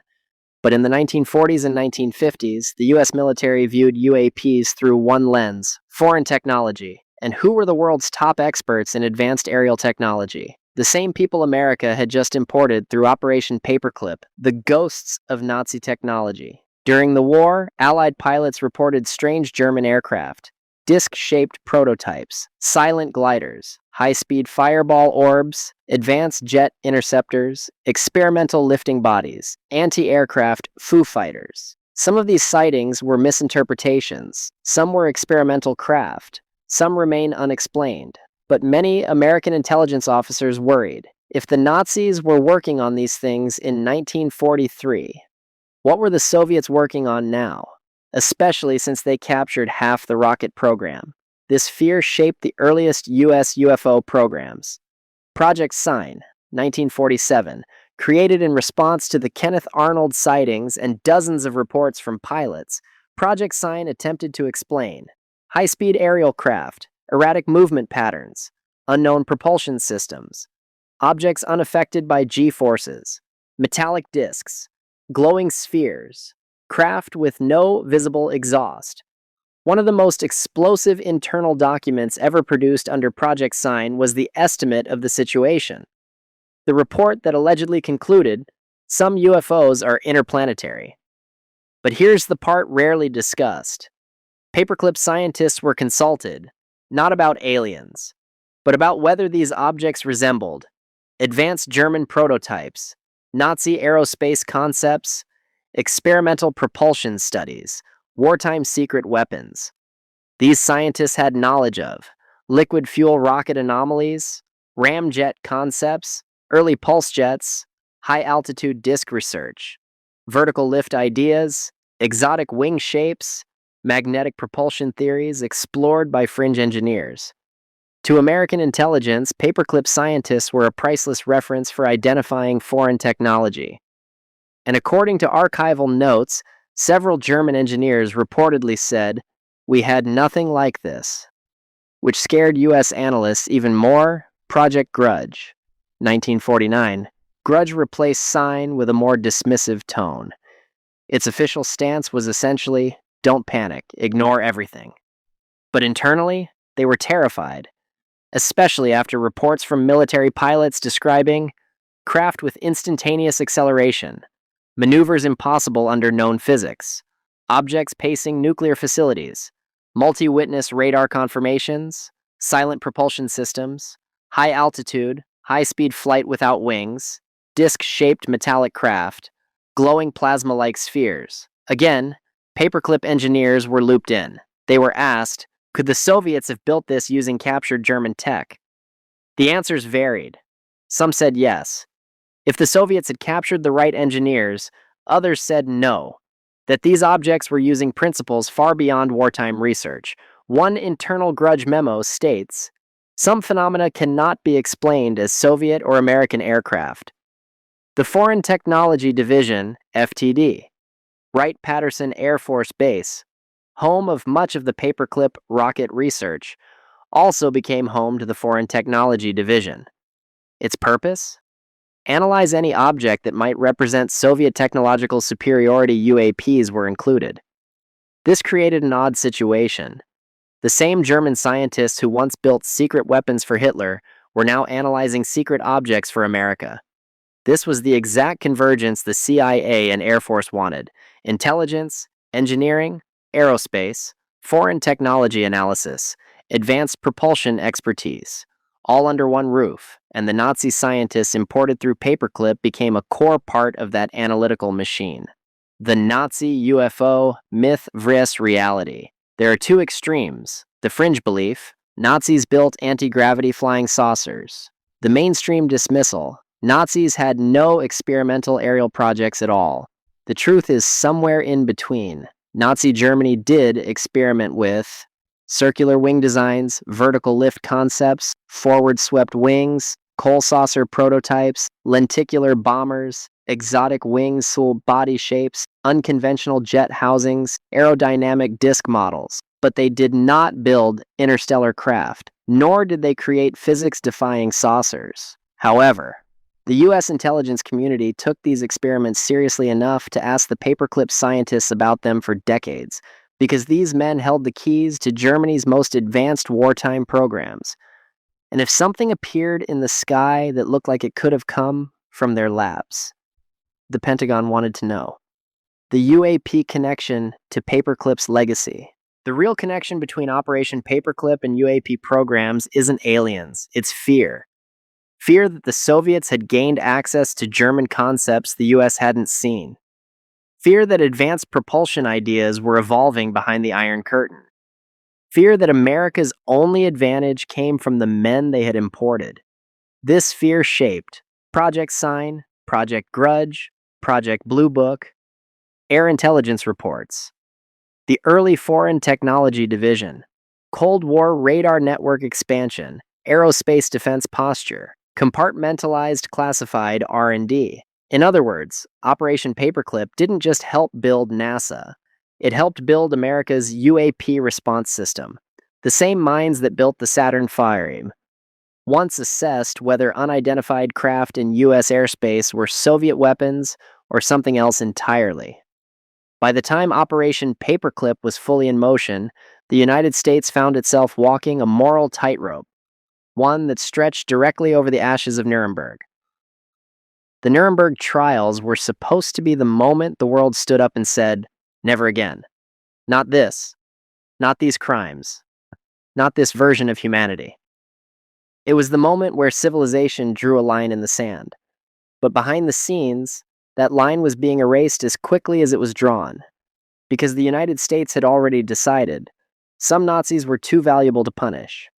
But in the 1940s and 1950s, the US military viewed UAPs through one lens: foreign technology. And who were the world's top experts in advanced aerial technology? The same people America had just imported through Operation Paperclip, the ghosts of Nazi technology. During the war, Allied pilots reported strange German aircraft, disc-shaped prototypes, silent gliders, high-speed fireball orbs, advanced jet interceptors, experimental lifting bodies, anti-aircraft Foo Fighters. Some of these sightings were misinterpretations, some were experimental craft, some remain unexplained. But many American intelligence officers worried. If the Nazis were working on these things in 1943, what were the Soviets working on now? Especially since they captured half the rocket program. This fear shaped the earliest US UFO programs. Project Sign, 1947, created in response to the Kenneth Arnold sightings and dozens of reports from pilots, Project Sign attempted to explain high-speed aerial craft, erratic movement patterns, unknown propulsion systems, objects unaffected by G-forces, metallic disks, glowing spheres, craft with no visible exhaust. One of the most explosive internal documents ever produced under Project Sign was the estimate of the situation. The report that allegedly concluded some UFOs are interplanetary. But here's the part rarely discussed. Paperclip scientists were consulted, not about aliens, but about whether these objects resembled advanced German prototypes, Nazi aerospace concepts, experimental propulsion studies, wartime secret weapons. These scientists had knowledge of liquid fuel rocket anomalies, ramjet concepts, early pulse jets, high-altitude disk research, vertical lift ideas, exotic wing shapes, magnetic propulsion theories explored by fringe engineers. To American intelligence, Paperclip scientists were a priceless reference for identifying foreign technology. And according to archival notes, several German engineers reportedly said, "We had nothing like this," which scared US analysts even more. Project Grudge, 1949. Grudge replaced Sign with a more dismissive tone. Its official stance was essentially, don't panic, ignore everything. But internally, they were terrified, especially after reports from military pilots describing craft with instantaneous acceleration, maneuvers impossible under known physics, objects pacing nuclear facilities, multi-witness radar confirmations, silent propulsion systems, high altitude, high-speed flight without wings, disc-shaped metallic craft, glowing plasma-like spheres. Again, Paperclip engineers were looped in. They were asked, could the Soviets have built this using captured German tech? The answers varied. Some said yes. If the Soviets had captured the right engineers, others said no, that these objects were using principles far beyond wartime research. One internal Grudge memo states, some phenomena cannot be explained as Soviet or American aircraft. The Foreign Technology Division, FTD, Wright-Patterson Air Force Base, home of much of the Paperclip rocket research, also became home to the Foreign Technology Division. Its purpose? Analyze any object that might represent Soviet technological superiority. UAPs were included. This created an odd situation. The same German scientists who once built secret weapons for Hitler were now analyzing secret objects for America. This was the exact convergence the CIA and Air Force wanted: intelligence, engineering, aerospace, foreign technology analysis, advanced propulsion expertise, all under one roof, and the Nazi scientists imported through Paperclip became a core part of that analytical machine. The Nazi UFO myth vs. reality. There are two extremes: the fringe belief, Nazis built anti-gravity flying saucers. The mainstream dismissal. Nazis had no experimental aerial projects at all. The truth is somewhere in between. Nazi Germany did experiment with circular wing designs, vertical lift concepts, forward-swept wings, coal saucer prototypes, lenticular bombers, exotic wings, full body shapes, unconventional jet housings, aerodynamic disc models. But they did not build interstellar craft, nor did they create physics-defying saucers. However, the US intelligence community took these experiments seriously enough to ask the paperclip scientists about them for decades, because these men held the keys to Germany's most advanced wartime programs. And if something appeared in the sky that looked like it could have come from their labs, the Pentagon wanted to know. The UAP connection to Paperclip's legacy. The real connection between Operation Paperclip and UAP programs isn't aliens, it's fear. Fear that the Soviets had gained access to German concepts the US hadn't seen. Fear that advanced propulsion ideas were evolving behind the Iron Curtain. Fear that America's only advantage came from the men they had imported. This fear shaped Project Sign, Project Grudge, Project Blue Book, Air Intelligence Reports, the Early Foreign Technology Division, Cold War Radar Network Expansion, Aerospace Defense Posture, Compartmentalized Classified R&D. In other words, Operation Paperclip didn't just help build NASA. It helped build America's UAP response system, the same minds that built the Saturn V. Once assessed whether unidentified craft in U.S. airspace were Soviet weapons or something else entirely. By the time Operation Paperclip was fully in motion, the United States found itself walking a moral tightrope, one that stretched directly over the ashes of Nuremberg. The Nuremberg trials were supposed to be the moment the world stood up and said, "Never again. Not this. Not these crimes. Not this version of humanity." It was the moment where civilization drew a line in the sand. But behind the scenes, that line was being erased as quickly as it was drawn, because the United States had already decided some Nazis were too valuable to punish.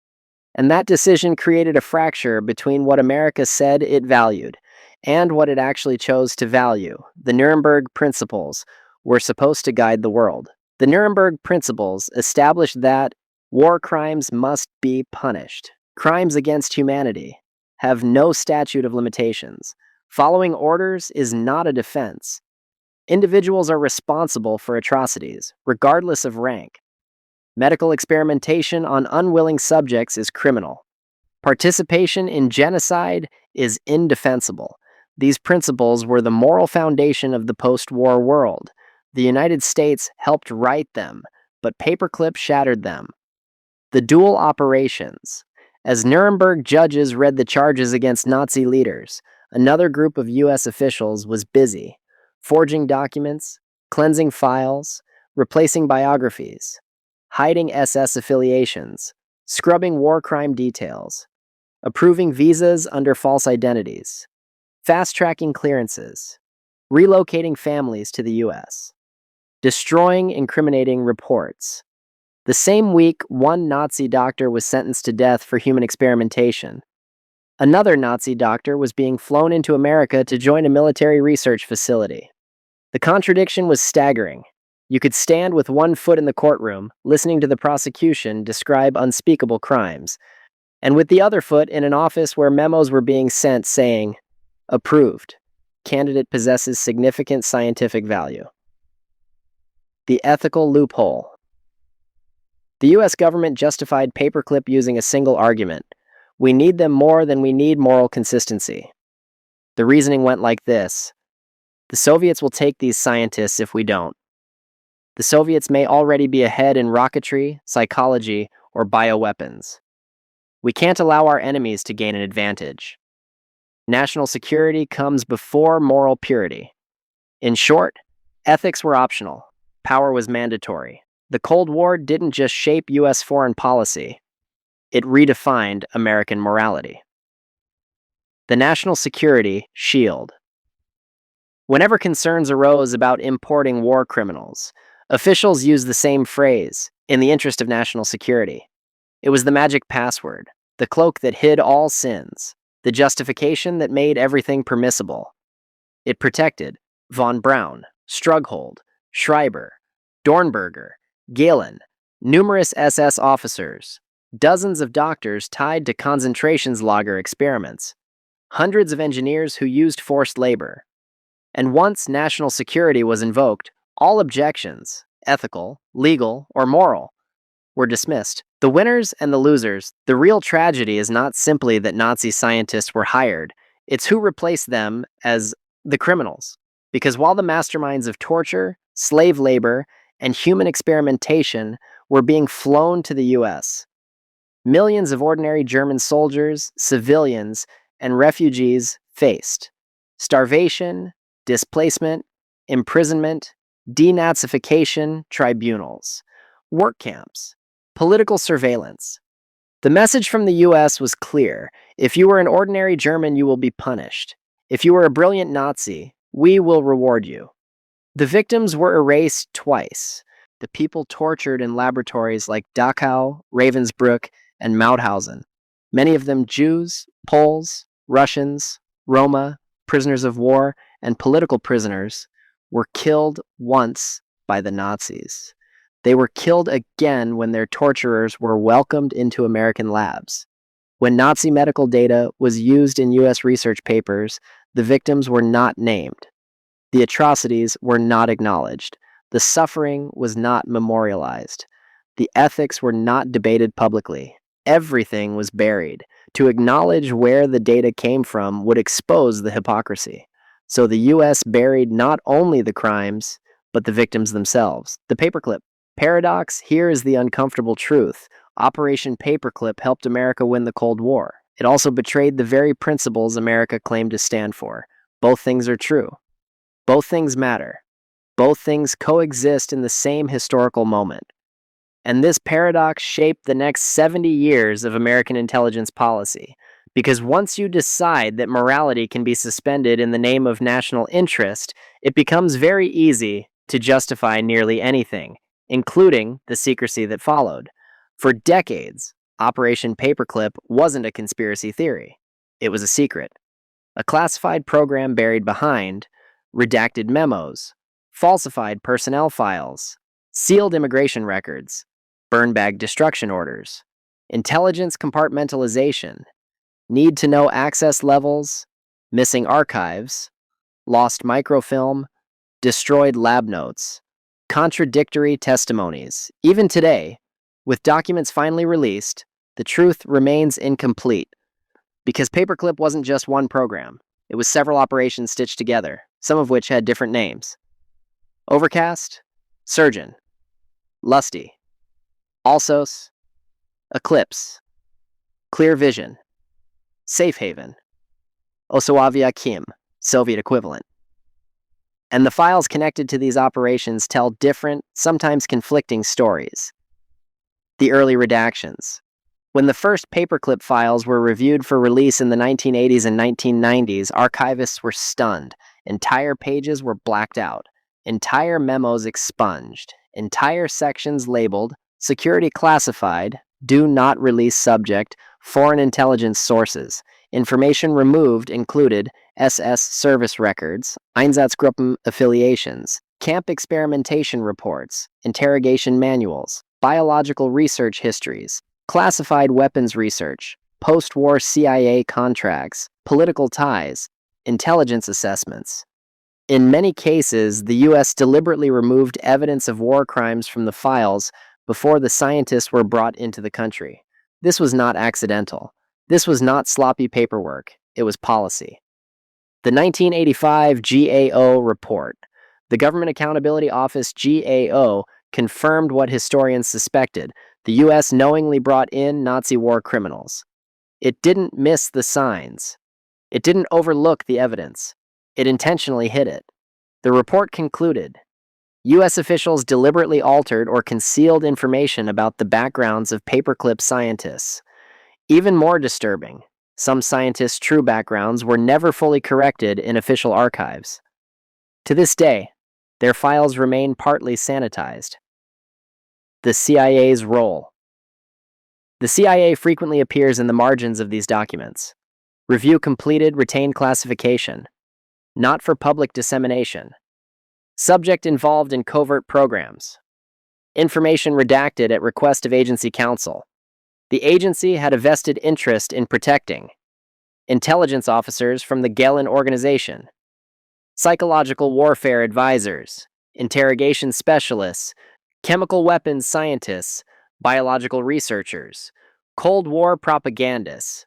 And that decision created a fracture between what America said it valued and what it actually chose to value. The Nuremberg Principles were supposed to guide the world. The Nuremberg Principles established that war crimes must be punished. Crimes against humanity have no statute of limitations. Following orders is not a defense. Individuals are responsible for atrocities, regardless of rank. Medical experimentation on unwilling subjects is criminal. Participation in genocide is indefensible. These principles were the moral foundation of the post-war world. The United States helped write them, but Paperclip shattered them. The dual operations. As Nuremberg judges read the charges against Nazi leaders, another group of U.S. officials was busy, forging documents, cleansing files, replacing biographies, hiding SS affiliations, scrubbing war crime details, approving visas under false identities, fast-tracking clearances, relocating families to the U.S., destroying incriminating reports. The same week, one Nazi doctor was sentenced to death for human experimentation. Another Nazi doctor was being flown into America to join a military research facility. The contradiction was staggering. You could stand with one foot in the courtroom, listening to the prosecution describe unspeakable crimes, and with the other foot in an office where memos were being sent saying, "Approved. Candidate possesses significant scientific value." The ethical loophole. The U.S. government justified Paperclip using a single argument: we need them more than we need moral consistency. The reasoning went like this: the Soviets will take these scientists if we don't. The Soviets may already be ahead in rocketry, psychology, or bioweapons. We can't allow our enemies to gain an advantage. National security comes before moral purity. In short, ethics were optional. Power was mandatory. The Cold War didn't just shape U.S. foreign policy. It redefined American morality. The national security shield. Whenever concerns arose about importing war criminals, officials used the same phrase, "in the interest of national security." It was the magic password, the cloak that hid all sins, the justification that made everything permissible. It protected von Braun, Strughold, Schreiber, Dornberger, Galen, numerous SS officers, dozens of doctors tied to concentrationslager experiments, hundreds of engineers who used forced labor. And once national security was invoked, all objections, ethical, legal, or moral, were dismissed. The winners and the losers, the real tragedy is not simply that Nazi scientists were hired, it's who replaced them as the criminals. Because while the masterminds of torture, slave labor, and human experimentation were being flown to the US, millions of ordinary German soldiers, civilians, and refugees faced starvation, displacement, imprisonment, denazification tribunals, work camps, political surveillance. The message from the US was clear. If you were an ordinary German, you will be punished. If you were a brilliant Nazi, we will reward you. The victims were erased twice. The people tortured in laboratories like Dachau, Ravensbrück, and Mauthausen, many of them Jews, Poles, Russians, Roma, prisoners of war, and political prisoners, were killed once by the Nazis. They were killed again when their torturers were welcomed into American labs. When Nazi medical data was used in US research papers, the victims were not named. The atrocities were not acknowledged. The suffering was not memorialized. The ethics were not debated publicly. Everything was buried. To acknowledge where the data came from would expose the hypocrisy. So the US buried not only the crimes, but the victims themselves. The paperclip paradox, here is the uncomfortable truth. Operation Paperclip helped America win the Cold War. It also betrayed the very principles America claimed to stand for. Both things are true. Both things matter. Both things coexist in the same historical moment. And this paradox shaped the next 70 years of American intelligence policy. Because once you decide that morality can be suspended in the name of national interest, it becomes very easy to justify nearly anything, including the secrecy that followed. For decades, Operation Paperclip wasn't a conspiracy theory. It was a secret. A classified program buried behind redacted memos, falsified personnel files, sealed immigration records, burn bag destruction orders, intelligence compartmentalization, need-to-know access levels, missing archives, lost microfilm, destroyed lab notes, contradictory testimonies. Even today, with documents finally released, the truth remains incomplete. Because Paperclip wasn't just one program. It was several operations stitched together, some of which had different names. Overcast, Surgeon, Lusty, Alsos, Eclipse, Clear Vision, Safe Haven, Osawavia Kim, Soviet equivalent. And the files connected to these operations tell different, sometimes conflicting stories. The early redactions. When the first Paperclip files were reviewed for release in the 1980s and 1990s, archivists were stunned. Entire pages were blacked out, entire memos expunged, entire sections labeled Security Classified, Do Not Release Subject, Foreign Intelligence Sources. Information removed included SS service records, Einsatzgruppen affiliations, camp experimentation reports, interrogation manuals, biological research histories, classified weapons research, post-war CIA contracts, political ties, intelligence assessments. In many cases, the US deliberately removed evidence of war crimes from the files before the scientists were brought into the country. This was not accidental. This was not sloppy paperwork. It was policy. The 1985 GAO report. The Government Accountability Office GAO confirmed what historians suspected. The US knowingly brought in Nazi war criminals. It didn't miss the signs. It didn't overlook the evidence. It intentionally hid it. The report concluded, US officials deliberately altered or concealed information about the backgrounds of Paperclip scientists. Even more disturbing, some scientists' true backgrounds were never fully corrected in official archives. To this day, their files remain partly sanitized. The CIA's role. The CIA frequently appears in the margins of these documents. Review completed, retained classification. Not for public dissemination. Subject involved in covert programs. Information redacted at request of agency counsel. The agency had a vested interest in protecting. Intelligence officers from the Gehlen Organization. Psychological warfare advisors. Interrogation specialists. Chemical weapons scientists. Biological researchers. Cold War propagandists.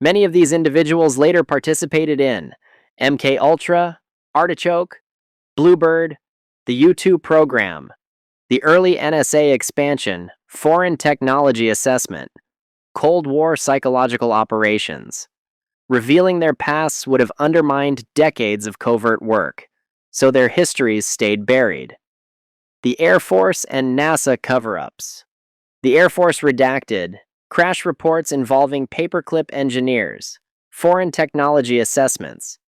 Many of these individuals later participated in MKUltra, Artichoke, Bluebird, the U-2 program, the early NSA expansion, foreign technology assessment, Cold War psychological operations. Revealing their pasts would have undermined decades of covert work, so their histories stayed buried. The Air Force and NASA cover-ups. The Air Force redacted crash reports involving paperclip engineers, foreign technology assessments,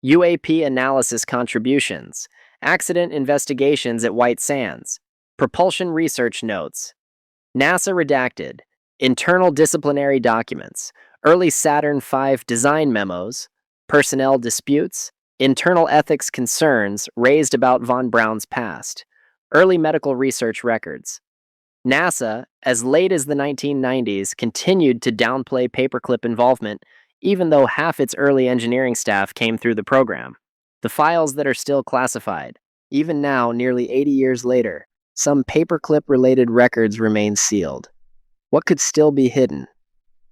UAP analysis contributions, accident investigations at White Sands, propulsion research notes. NASA redacted internal disciplinary documents, early Saturn V design memos, personnel disputes, internal ethics concerns raised about von Braun's past, early medical research records. NASA, as late as the 1990s, continued to downplay paperclip involvement, even though half its early engineering staff came through the program. The files that are still classified. Even now, nearly 80 years later, some paperclip-related records remain sealed. What could still be hidden?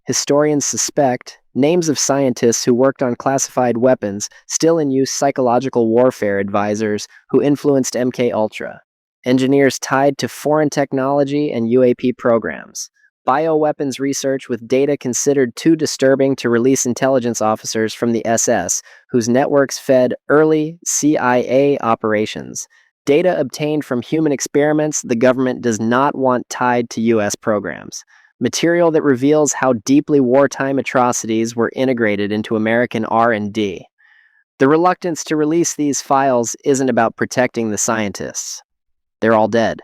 Historians suspect names of scientists who worked on classified weapons, still in use psychological warfare advisors who influenced MKUltra, engineers tied to foreign technology and UAP programs, bioweapons research with data considered too disturbing to release intelligence officers from the SS, whose networks fed early CIA operations, data obtained from human experiments the government does not want tied to US programs, material that reveals how deeply wartime atrocities were integrated into American R&D. The reluctance to release these files isn't about protecting the scientists. They're all dead.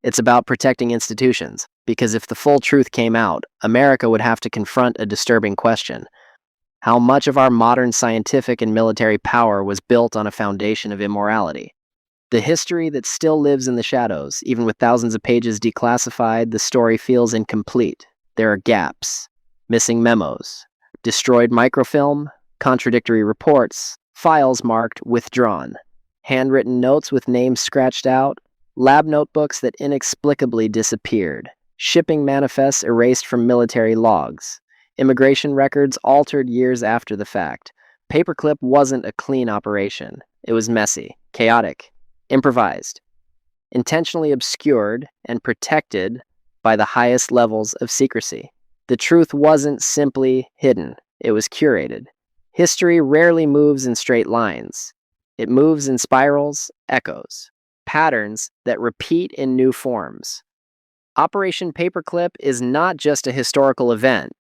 It's about protecting institutions, because if the full truth came out, America would have to confront a disturbing question. How much of our modern scientific and military power was built on a foundation of immorality? The history that still lives in the shadows, even with thousands of pages declassified, the story feels incomplete. There are gaps, missing memos, destroyed microfilm, contradictory reports, files marked withdrawn, handwritten notes with names scratched out, lab notebooks that inexplicably disappeared, shipping manifests erased from military logs, immigration records altered years after the fact. Paperclip wasn't a clean operation. It was messy, chaotic, improvised, intentionally obscured and protected by the highest levels of secrecy. The truth wasn't simply hidden, it was curated. History rarely moves in straight lines. It moves in spirals, echoes, patterns that repeat in new forms. Operation Paperclip is not just a historical event.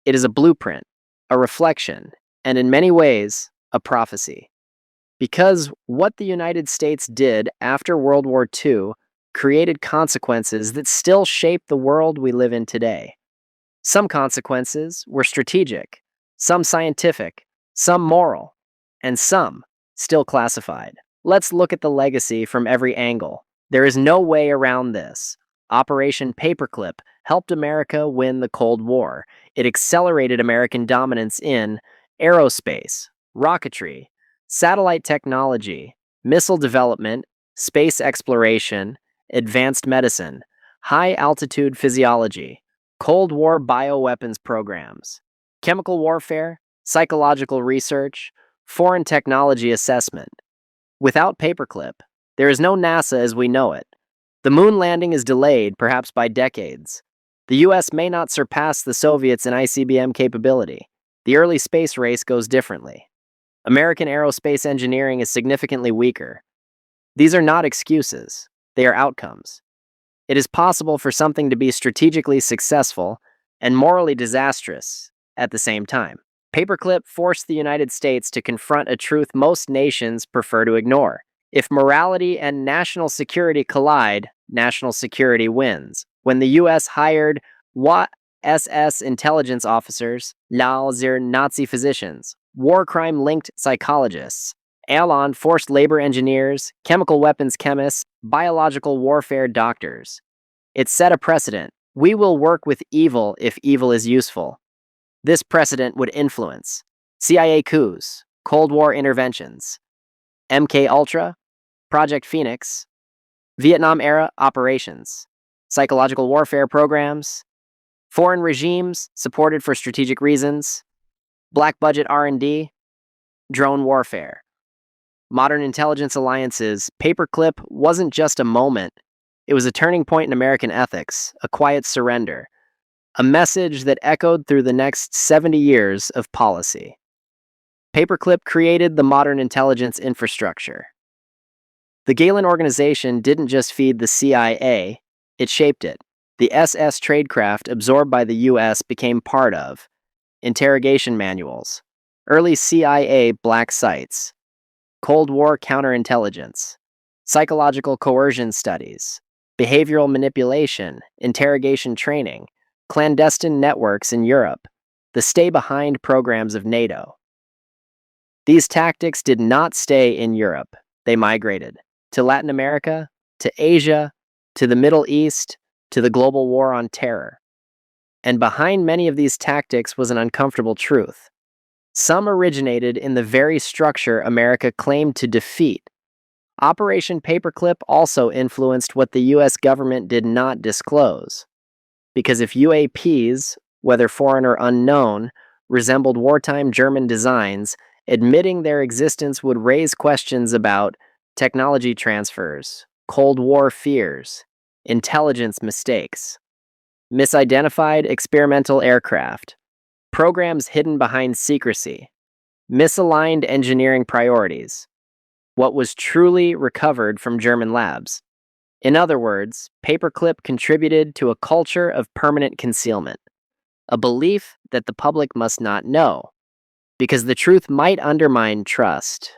It is a blueprint, a reflection, and in many ways, a prophecy. Because what the United States did after World War II created consequences that still shape the world we live in today. Some consequences were strategic, some scientific, some moral, and some still classified. Let's look at the legacy from every angle. There is no way around this. Operation Paperclip helped America win the Cold War. It accelerated American dominance in aerospace, rocketry, satellite technology, missile development, space exploration, advanced medicine, high-altitude physiology, Cold War bioweapons programs, chemical warfare, psychological research, foreign technology assessment. Without Paperclip, there is no NASA as we know it. The moon landing is delayed, perhaps by decades. The US may not surpass the Soviets in ICBM capability. The early space race goes differently. American aerospace engineering is significantly weaker. These are not excuses, they are outcomes. It is possible for something to be strategically successful and morally disastrous at the same time. Paperclip forced the United States to confront a truth most nations prefer to ignore. If morality and national security collide, national security wins. When the US hired SS intelligence officers, Lalzir Nazi physicians, war crime-linked psychologists, Alon forced labor engineers, chemical weapons chemists, biological warfare doctors. It set a precedent. We will work with evil if evil is useful. This precedent would influence CIA coups, Cold War interventions, MKUltra, Project Phoenix, Vietnam-era operations, psychological warfare programs, foreign regimes supported for strategic reasons, black budget R&D, drone warfare. Modern intelligence alliances, Paperclip wasn't just a moment. It was a turning point in American ethics, a quiet surrender, a message that echoed through the next 70 years of policy. Paperclip created the modern intelligence infrastructure. The Galen organization didn't just feed the CIA, it shaped it. The SS tradecraft absorbed by the US became part of interrogation manuals, early CIA black sites, Cold War counterintelligence, psychological coercion studies, behavioral manipulation, interrogation training, clandestine networks in Europe, the stay-behind programs of NATO. These tactics did not stay in Europe. They migrated to Latin America, to Asia, to the Middle East, to the global war on terror. And behind many of these tactics was an uncomfortable truth. Some originated in the very structure America claimed to defeat. Operation Paperclip also influenced what the US government did not disclose. Because if UAPs, whether foreign or unknown, resembled wartime German designs, admitting their existence would raise questions about technology transfers, Cold War fears, intelligence mistakes, misidentified experimental aircraft, programs hidden behind secrecy, misaligned engineering priorities, what was truly recovered from German labs. In other words, Paperclip contributed to a culture of permanent concealment, a belief that the public must not know, because the truth might undermine trust.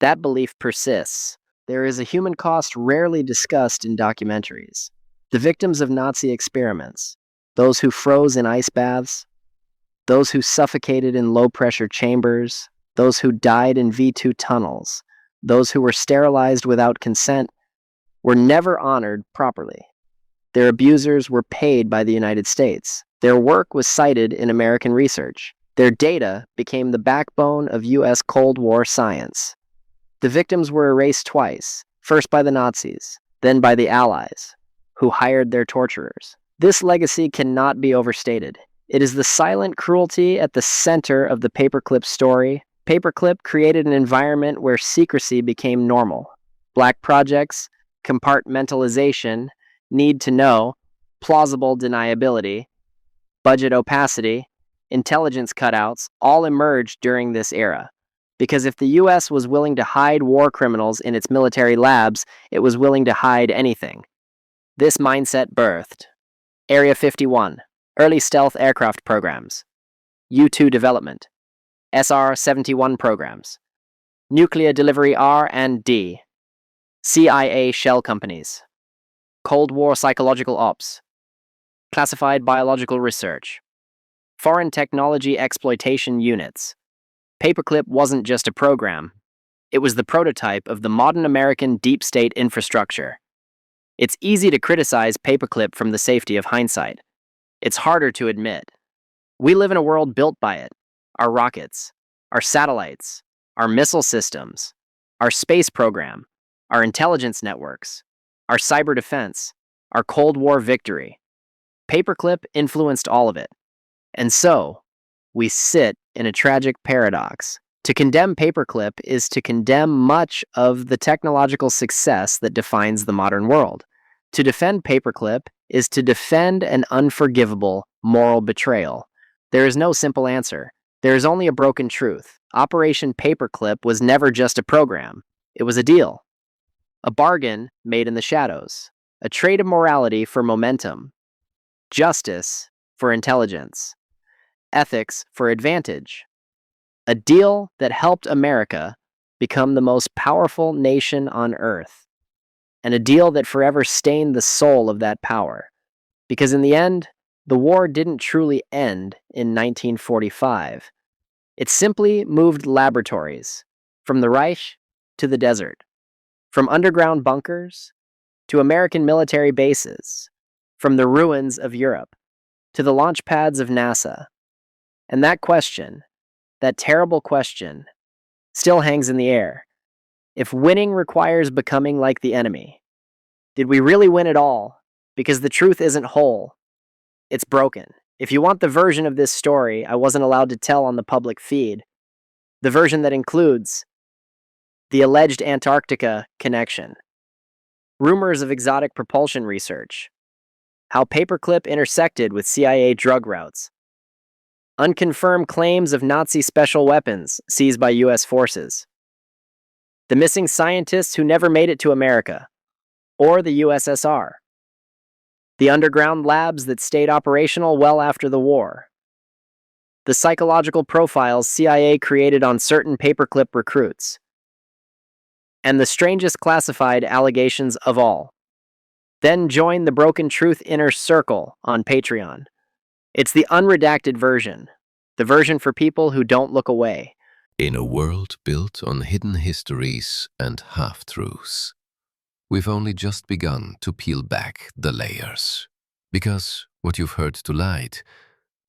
That belief persists. There is a human cost rarely discussed in documentaries. The victims of Nazi experiments, those who froze in ice baths, those who suffocated in low-pressure chambers, those who died in V2 tunnels, those who were sterilized without consent, were never honored properly. Their abusers were paid by the United States. Their work was cited in American research. Their data became the backbone of US Cold War science. The victims were erased twice, first by the Nazis, then by the Allies, who hired their torturers. This legacy cannot be overstated. It is the silent cruelty at the center of the Paperclip story. Paperclip created an environment where secrecy became normal. Black projects, compartmentalization, need to know, plausible deniability, budget opacity, intelligence cutouts all emerged during this era. Because if the US was willing to hide war criminals in its military labs, it was willing to hide anything. This mindset birthed Area 51, early stealth aircraft programs, U-2 development, SR-71 programs, nuclear delivery R&D, CIA shell companies, Cold War psychological ops, classified biological research, foreign technology exploitation units. Paperclip wasn't just a program. It was the prototype of the modern American deep state infrastructure. It's easy to criticize Paperclip from the safety of hindsight. It's harder to admit. We live in a world built by it. Our rockets, our satellites, our missile systems, our space program, our intelligence networks, our cyber defense, our Cold War victory. Paperclip influenced all of it. And so, we sit in a tragic paradox. To condemn Paperclip is to condemn much of the technological success that defines the modern world. To defend Paperclip is to defend an unforgivable moral betrayal. There is no simple answer. There is only a broken truth. Operation Paperclip was never just a program. It was a deal. A bargain made in the shadows. A trade of morality for momentum. Justice for intelligence. Ethics for advantage. A deal that helped America become the most powerful nation on earth. And a deal that forever stained the soul of that power. Because in the end, The war didn't truly end in 1945. It simply moved laboratories from the Reich to the desert, from underground bunkers to American military bases, from the ruins of Europe to the launch pads of NASA. And that question, that terrible question, still hangs in the air. If winning requires becoming like the enemy, did we really win it all? Because the truth isn't whole, it's broken. If you want the version of this story I wasn't allowed to tell on the public feed, the version that includes the alleged Antarctica connection, rumors of exotic propulsion research, how Paperclip intersected with CIA drug routes, unconfirmed claims of Nazi special weapons seized by US forces, the missing scientists who never made it to America or the USSR, the underground labs that stayed operational well after the war, the psychological profiles CIA created on certain Paperclip recruits, and the strangest classified allegations of all. Then join the Broken Truth Inner Circle on Patreon. It's the unredacted version, the version for people who don't look away. In a world built on hidden histories and half-truths, we've only just begun to peel back the layers. Because what you've heard tonight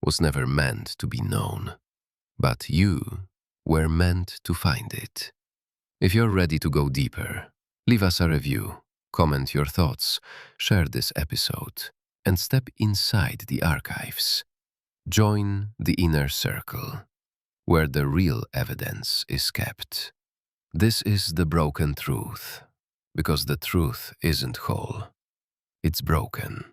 was never meant to be known, but you were meant to find it. If you're ready to go deeper, leave us a review, comment your thoughts, share this episode, and step inside the archives. Join the inner circle, where the real evidence is kept. This is the broken truth, because the truth isn't whole, it's broken.